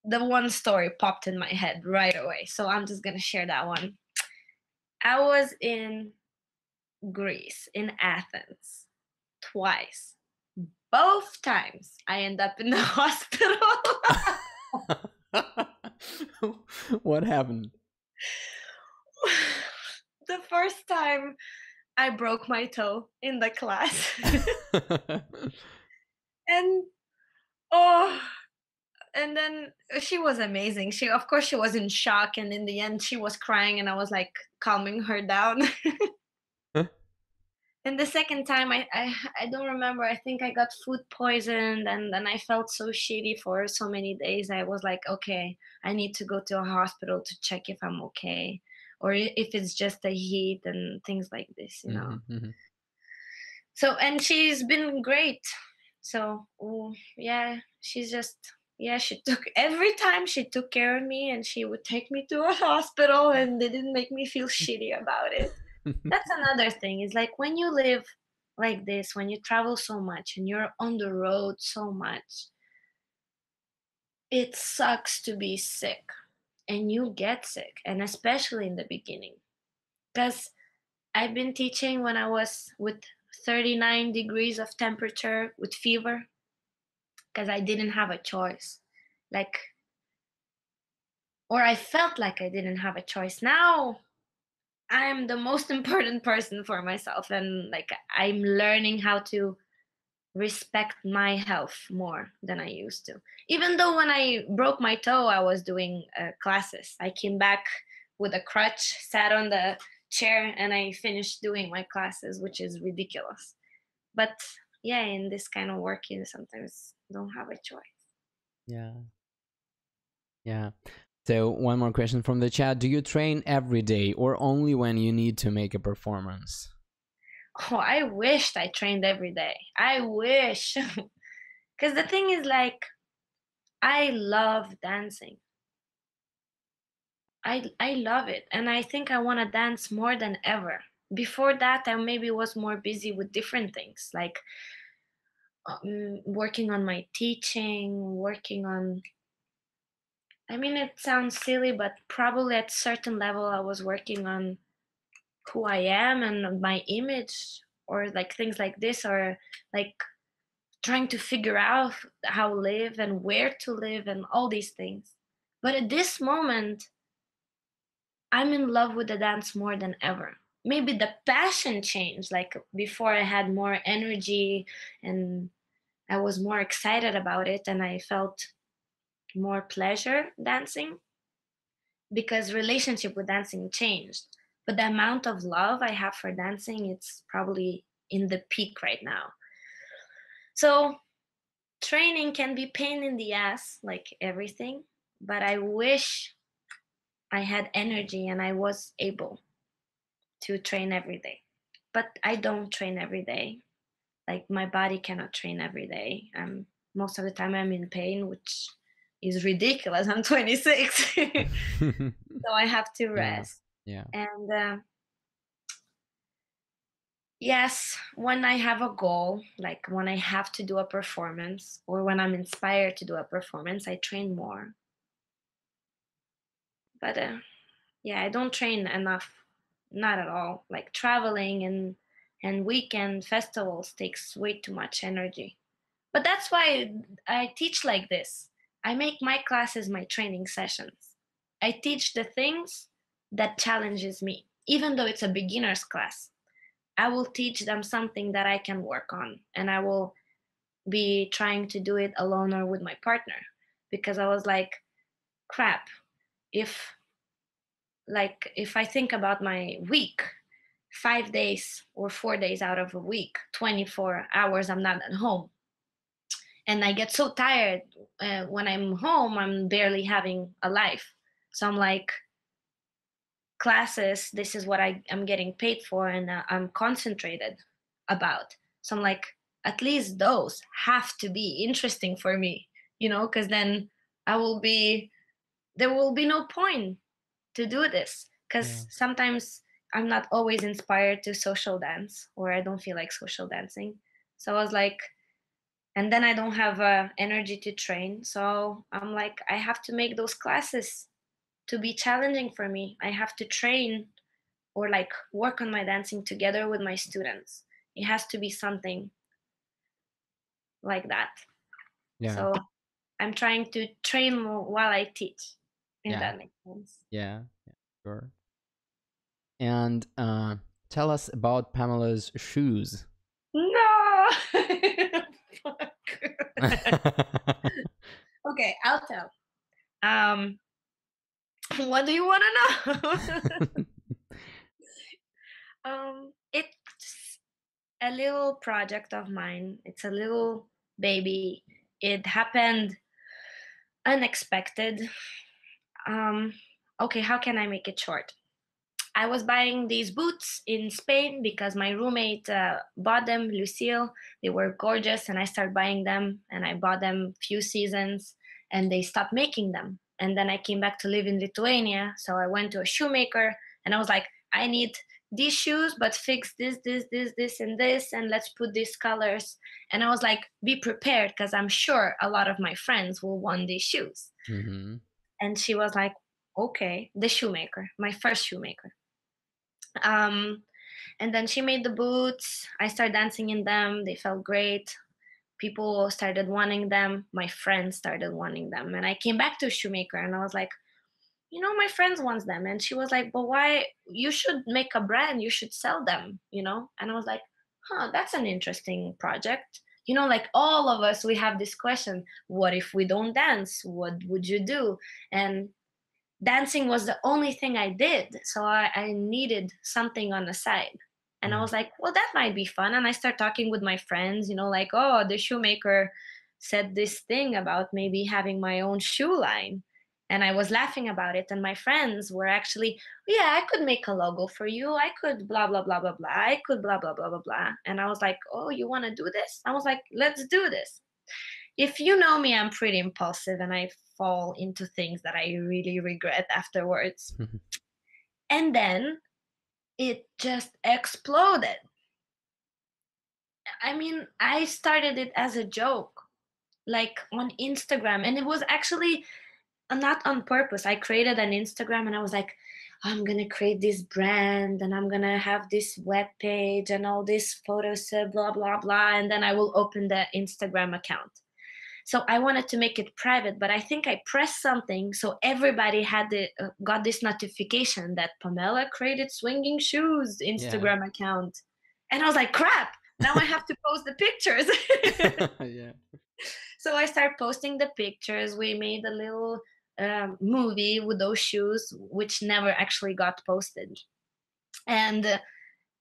the one story popped in my head right away. So I'm just going to share that one. I was in Greece, in Athens, twice. Both times I end up in the hospital. What happened? The first time I broke my toe in the class. And then she was amazing. Of course she was in shock, and in the end she was crying, and I was like calming her down. And the second time I don't remember. I think I got food poisoned, and then I felt so shitty for so many days. I was like, okay, I need to go to a hospital to check if I'm okay, or if it's just the heat and things like this, Mm-hmm. So, and she's been great. So yeah, she's just, yeah, she took, every time she took care of me, and she would take me to a hospital, and they didn't make me feel shitty about it. That's another thing, is like when you live like this, when you travel so much and you're on the road so much, it sucks to be sick, and you get sick, and especially in the beginning. Because I've been teaching when I was with 39 degrees of temperature with fever, because I didn't have a choice. Like, or I felt like I didn't have a choice. Now I'm the most important person for myself, and like I'm learning how to respect my health more than I used to. Even though when I broke my toe, I was doing classes. I came back with a crutch, sat on the chair, and I finished doing my classes, which is ridiculous. But yeah, in this kind of work, you sometimes don't have a choice. Yeah. Yeah. So one more question from the chat. Do you train every day or only when you need to make a performance? Oh, I wished I trained every day. I wish. Because the thing is, like, I love dancing. I love it, and I think I want to dance more than ever. Before that, I maybe was more busy with different things, like working on my teaching, working on. I mean, it sounds silly, but probably at certain level, I was working on who I am and my image, or like things like this, or like trying to figure out how to live and where to live and all these things. But at this moment, I'm in love with the dance more than ever. Maybe the passion changed. Like before, I had more energy and I was more excited about it, and I felt more pleasure dancing because relationship with dancing changed. But the amount of love I have for dancing, it's probably in the peak right now. So training can be pain in the ass, like everything, but I wish I had energy and I was able to train every day. But I don't train every day. Like my body cannot train every day. Most of the time I'm in pain, which is ridiculous. I'm 26. So I have to Yeah. rest. Yeah. And yes, when I have a goal, like when I have to do a performance or when I'm inspired to do a performance, I train more. But yeah, I don't train enough, not at all. Like traveling and weekend festivals takes way too much energy. But that's why I teach like this. I make my classes my training sessions. I teach the things that challenges me, even though it's a beginner's class. I will teach them something that I can work on, and I will be trying to do it alone or with my partner, because I was like, crap, if if I think about my week, 5 days or 4 days out of a week, 24 hours I'm not at home, and I get so tired when I'm home, I'm barely having a life. So I'm like, classes, this is what I'm getting paid for, and I'm concentrated about. So I'm like, at least those have to be interesting for me, because then I will be, there will be no point to do this, Yeah. because sometimes I'm not always inspired to social dance, or I don't feel like social dancing. So I was like, and then I don't have energy to train. So I'm like, I have to make those classes to be challenging for me. I have to train or like work on my dancing together with my students. It has to be something like that. Yeah. So I'm trying to train while I teach, if Yeah. that makes sense. Yeah. Yeah. Sure. And tell us about Pamela's shoes. No. Fuck. Okay, I'll tell. What do you want to know? It's a little project of mine. It's a little baby. It happened unexpected. Um, okay, how can I make it short? I was buying these boots in Spain because my roommate bought them, Lucille. They were gorgeous, and I started buying them, and I bought them few seasons, and they stopped making them. And then I came back to live in Lithuania, so I went to a shoemaker, and I was like, I need these shoes, but fix this, and this, and let's put these colors. And I was like, be prepared, because I'm sure a lot of my friends will want these shoes. Mm-hmm. And she was like, okay, the shoemaker, my first shoemaker. Um, and then she made the boots. I started dancing in them. They felt great. People started wanting them. My friends started wanting them. And I came back to shoemaker and I was like, my friends wants them. And she was like, but why? You should make a brand. You should sell them. And I was like, that's an interesting project. Like all of us, we have this question: what if we don't dance? What would you do? And dancing was the only thing I did. So I needed something on the side. And I was like, well, that might be fun. And I start talking with my friends, like, oh, the shoemaker said this thing about maybe having my own shoe line. And I was laughing about it. And my friends were actually, yeah, I could make a logo for you. I could blah, blah, blah, blah, blah. I could blah, blah, blah, blah, blah. And I was like, oh, you want to do this? I was like, let's do this. If you know me, I'm pretty impulsive and I fall into things that I really regret afterwards. And then it just exploded. I mean, I started it as a joke, like on Instagram, and it was actually not on purpose. I created an Instagram and I was like, I'm gonna create this brand and I'm gonna have this web page and all these photos, blah blah blah, and then I will open the Instagram account. So I wanted to make it private, but I think I pressed something so everybody got this notification that Pamela created swinging shoes Instagram account, and I was like, crap! Now I have to post the pictures. Yeah. So I started posting the pictures. We made a little movie with those shoes, which never actually got posted, and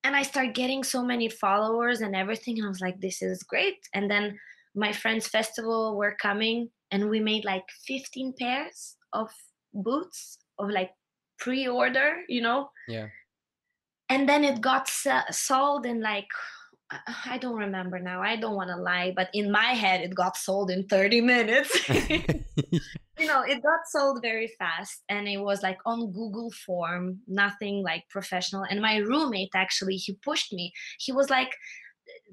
I started getting so many followers and everything. And I was like, this is great. And then my friends' festival were coming, and we made like 15 pairs of boots of like pre-order. Yeah. And then it got sold in like, I don't remember now. I don't want to lie, but in my head, it got sold in 30 minutes. It got sold very fast, and it was like on Google form, nothing like professional. And my roommate, actually, he pushed me. He was like,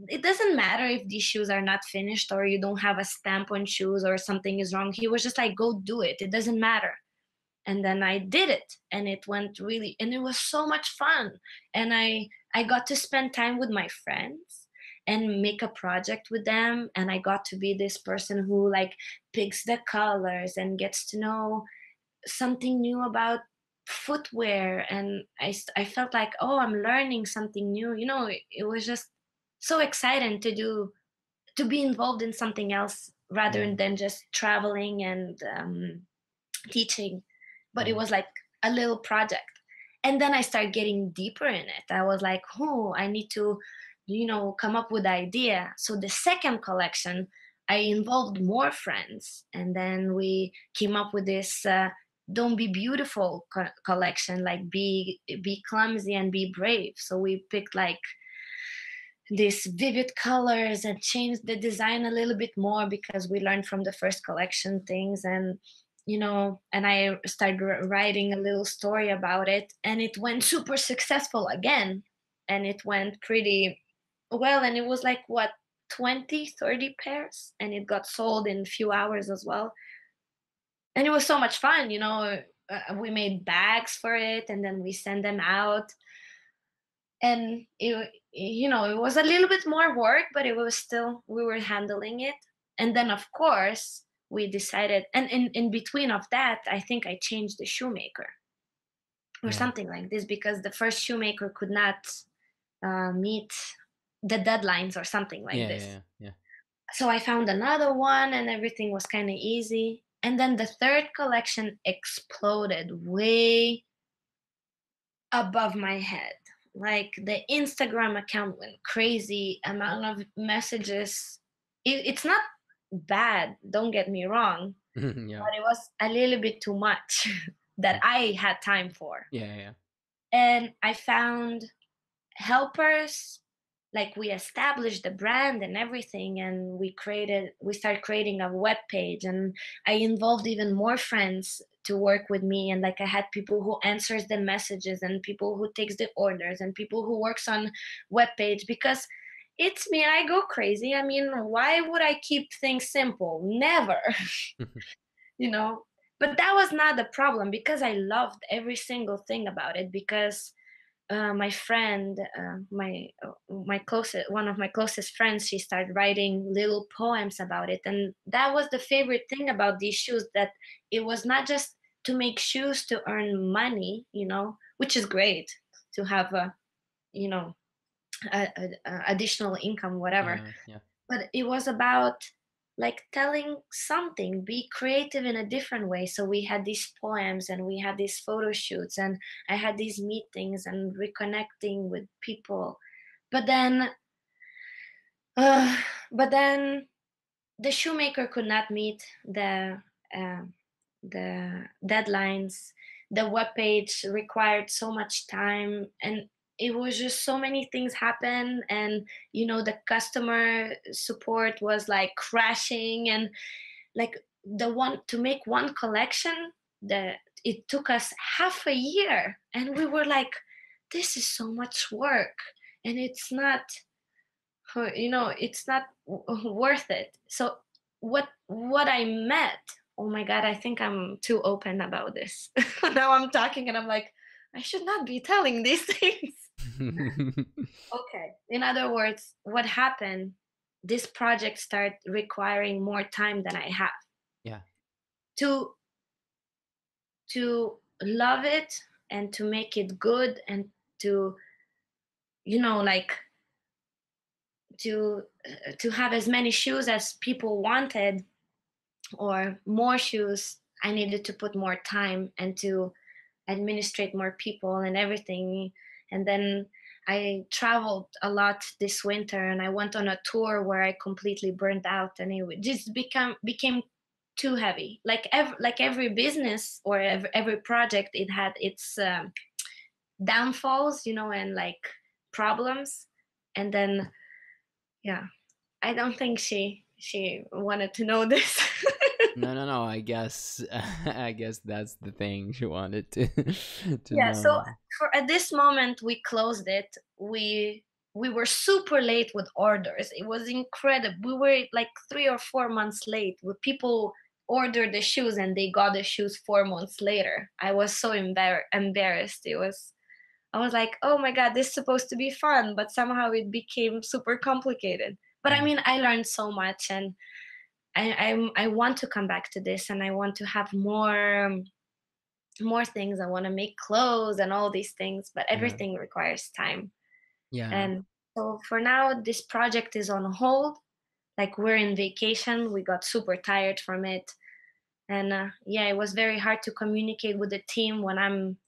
it doesn't matter if these shoes are not finished or you don't have a stamp on shoes or something is wrong. He was just like, go do it. It doesn't matter. And then I did it, and it went really, and it was so much fun. And I got to spend time with my friends and make a project with them. And I got to be this person who like picks the colors and gets to know something new about footwear. And I felt like, oh, I'm learning something new. It was just so exciting to be involved in something else rather than just traveling and teaching. But it was like a little project. And then I started getting deeper in it. I was like, oh, I need to come up with idea. So the second collection, I involved more friends, and then we came up with this don't be beautiful collection, like be clumsy and be brave. So we picked like these vivid colors and changed the design a little bit more because we learned from the first collection things. And and I started writing a little story about it, and it went super successful again, and it went pretty well. And it was like, what, 20-30 pairs, and it got sold in a few hours as well. And it was so much fun. We made bags for it, and then we sent them out. And it was a little bit more work, but it was still, we were handling it. And then of course we decided, and in between of that, I think I changed the shoemaker or something like this, because the first shoemaker could not meet the deadlines or something like this. Yeah. So I found another one, and everything was kind of easy. And then the third collection exploded way above my head. Like the Instagram account went crazy, amount of messages. It's not bad, don't get me wrong, Yeah. but it was a little bit too much that I had time for. Yeah. and I found helpers. Like, we established the brand and everything, and we started creating a web page, and I involved even more friends to work with me. And like, I had people who answers the messages, and people who takes the orders, and people who works on web page, because it's me, I go crazy. I mean, why would I keep things simple? Never. you know but that was not the problem, because I loved every single thing about it. Because my friend, my closest one of my closest friends, she started writing little poems about it, and that was the favorite thing about these shoes, that it was not just to make shoes to earn money, which is great to have you know additional income, whatever. Yeah, yeah, But it was about like telling something, be creative in a different way. So we had these poems, and we had these photo shoots, and I had these meetings and reconnecting with people. But then uh, but then the shoemaker could not meet uh, the deadlines. The web page required so much time, and it was just so many things happen. And the customer support was like crashing, and like, the one to make one collection, the it took us half a year, and we were like, this is so much work, and it's not worth it. So what I met, oh my god, I think I'm too open about this. Now I'm talking, and I'm like, I should not be telling these things. Okay, in other words, what happened, this project started requiring more time than I have yeah, to love it, and to make it good, and to like, to have as many shoes as people wanted, or more shoes. I needed to put more time, and to administrate more people and everything. And then I traveled a lot this winter, and I went on a tour where I completely burned out, and it just became too heavy. Like every business, or every project, it had its downfalls, and like problems. And then, yeah, I don't think she wanted to know this. no, no, no, I guess I guess that's the thing she wanted to to Yeah, so know. for at this moment we closed it. We were super late with orders. It was incredible. We were like 3 or 4 months late, with people ordered the shoes, and they got the shoes 4 months later. I was so embarrassed. I was like, oh my god, this is supposed to be fun, but somehow it became super complicated. But I Yeah, mean, I learned so much, and I want to come back to this, and I want to have more things. I want to make clothes and all these things, but yeah, everything requires time. yeah, And so for now, this project is on hold. Like, we're in vacation, we got super tired from it. And yeah, it was very hard to communicate with the team when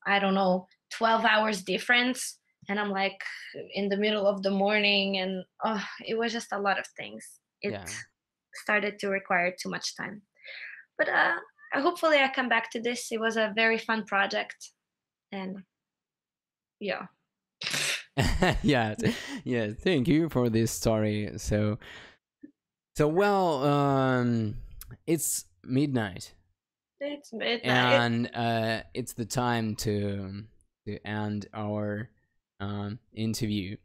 I don't know, 12 hours difference. And I'm like in the middle of the morning, and it was just a lot of things. It yeah. started to require too much time. But hopefully I come back to this. It was a very fun project. And yeah. Yeah, yeah, thank you for this story. So well, it's midnight, It's midnight. and it's the time to end our interview.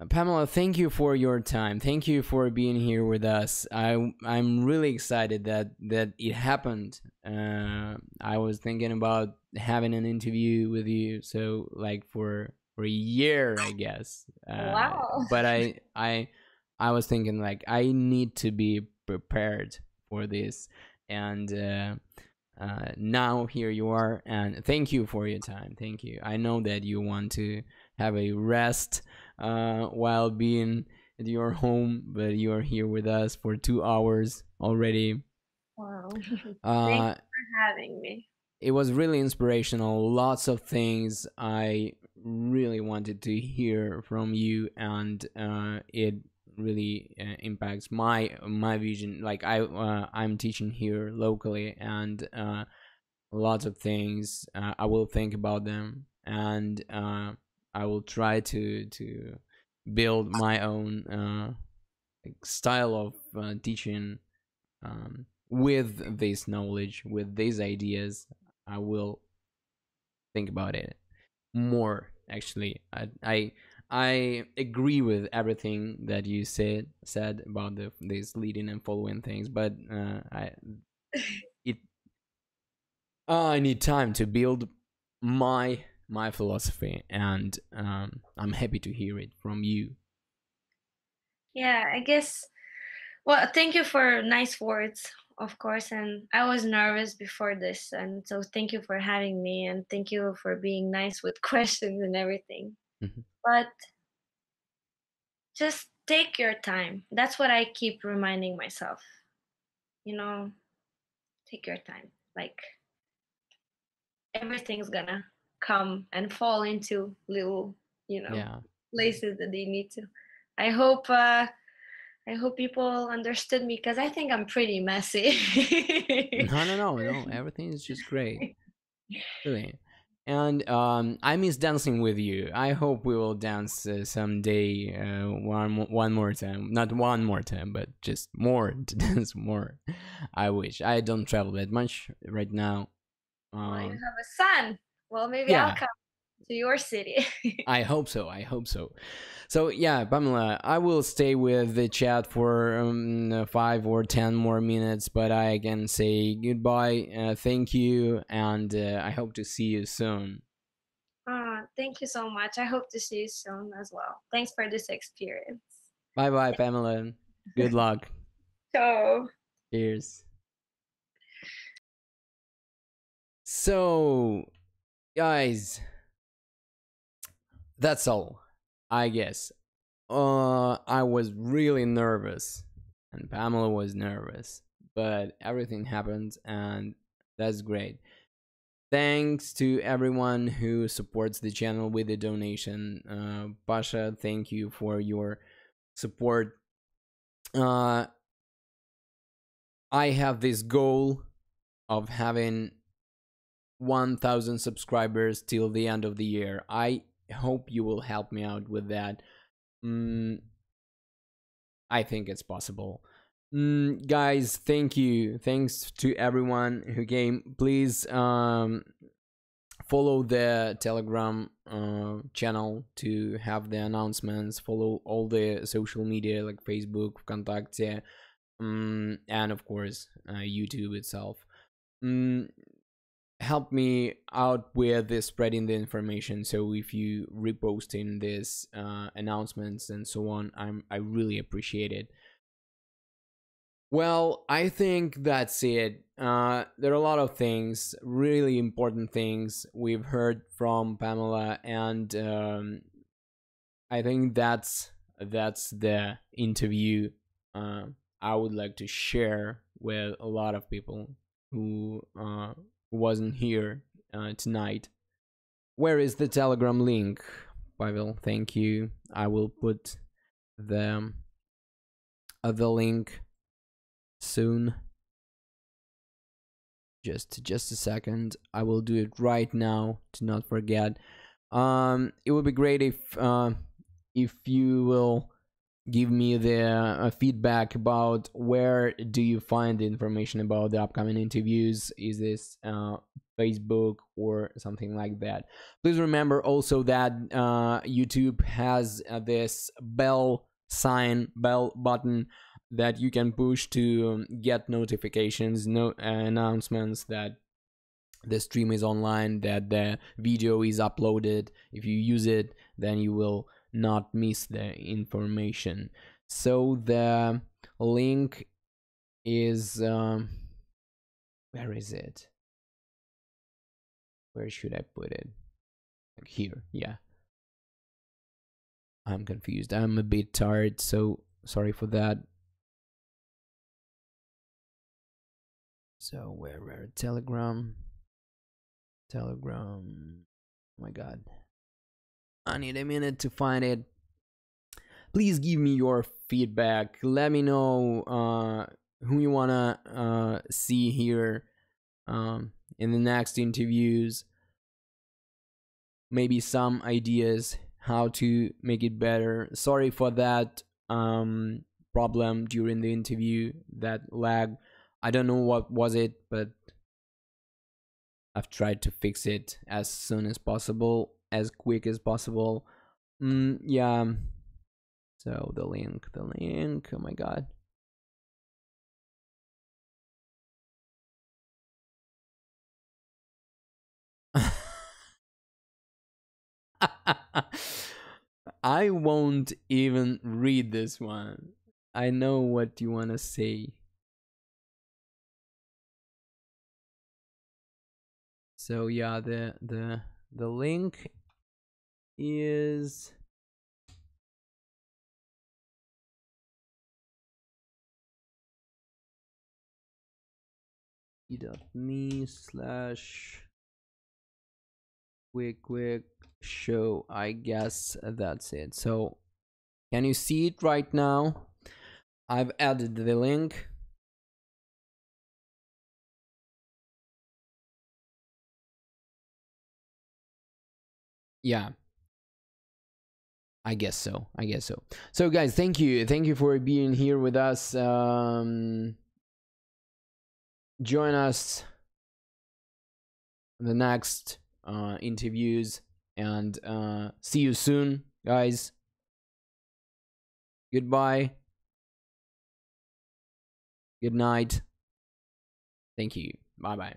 Pamela, thank you for your time. Thank you for being here with us. I'm really excited that it happened. I was thinking about having an interview with you, so like for a year, I guess. Wow. But I was thinking like I need to be prepared for this, and now here you are. And thank you for your time. Thank you. I know that you want to have a rest while being at your home, but you're here with us for 2 hours already. Wow. Thank Uh, you for having me. it was really inspirational. Lots of things I really wanted to hear from you, and it really impacts my vision. Like I'm teaching here locally, and lots of things I will think about them, and I will try to build my own style of teaching with this knowledge, with these ideas. I will think about it more. Actually, I agree with everything that you said about these leading and following things, but I need time to build my philosophy, and I'm happy to hear it from you. Yeah, I guess. Well, thank you for nice words, of course. And I was nervous before this, and so thank you for having me, and thank you for being nice with questions and everything. Mhm. But just take your time. That's what I keep reminding myself. You know, take your time. Like everything's gonna come and fall into little, Yeah. places that they need to. I hope people understood me because I think I'm pretty messy. No. Everything is just great, really. And I miss dancing with you. I hope we will dance someday, one more time. Not one more time, but just more to dance more. I wish. I don't travel that much right now. Well, you Um, have a son. Well, maybe I'll yeah, come to your city. I hope so. I hope so. So yeah, Pamela, I will stay with the chat for 5 or 10 more minutes, but I can say goodbye. Thank you, and I hope to see you soon. Thank you so much. I hope to see you soon as well. Thanks for this experience. Bye bye, Pamela. Good luck. So, Cheers. So, guys, that's all, I guess. I was really nervous, and Pamela was nervous, but everything happened, and that's great. Thanks to everyone who supports the channel with the donation. Pasha, thank you for your support. I have this goal of having 1,000 subscribers till the end of the year. I hope you will help me out with that. I think it's possible. Guys, thank you. Thanks to everyone who came. Please follow the Telegram channel to have the announcements. Follow all the social media like Facebook, Vkontakte, and of course YouTube itself. Help me out with this spreading the information. So if you reposting this announcements and so on, I really appreciate it. Well, I think that's it. There are a lot of things, really important things we've heard from Pamela, and I think that's the interview I would like to share with a lot of people who wasn't here tonight. Where is the Telegram link, Pavel? Thank you. I will put the link soon. Just a second. I will do it right now to not forget. It would be great if you will give me the feedback about where do you find the information about the upcoming interviews. Is this Facebook or something like that? Please remember also that YouTube has this bell button that you can push to get notifications, announcements that the stream is online, that the video is uploaded. If you use it, then you will not miss the information. So the link is where is it? Where should I put it? Like here, yeah. I'm confused. I'm a bit tired, so sorry for that. So where Telegram? Oh my god. I need a minute to find it. Please give me your feedback. Let me know who you wanna see here in the next interviews. maybe some ideas how to make it better. Sorry for that problem during the interview, that lag. I don't know what was it, but I've tried to fix it as soon as possible, as quick as possible. Yeah. So the link, oh my god. I won't even read this one. I know what you want to say. So yeah, the link is me/quick show. I guess that's it. So can you see it right now? I've added the link. Yeah, I guess so. So guys, thank you for being here with us. Join us in the next interviews, and see you soon, guys. Goodbye, good night, thank you, bye bye.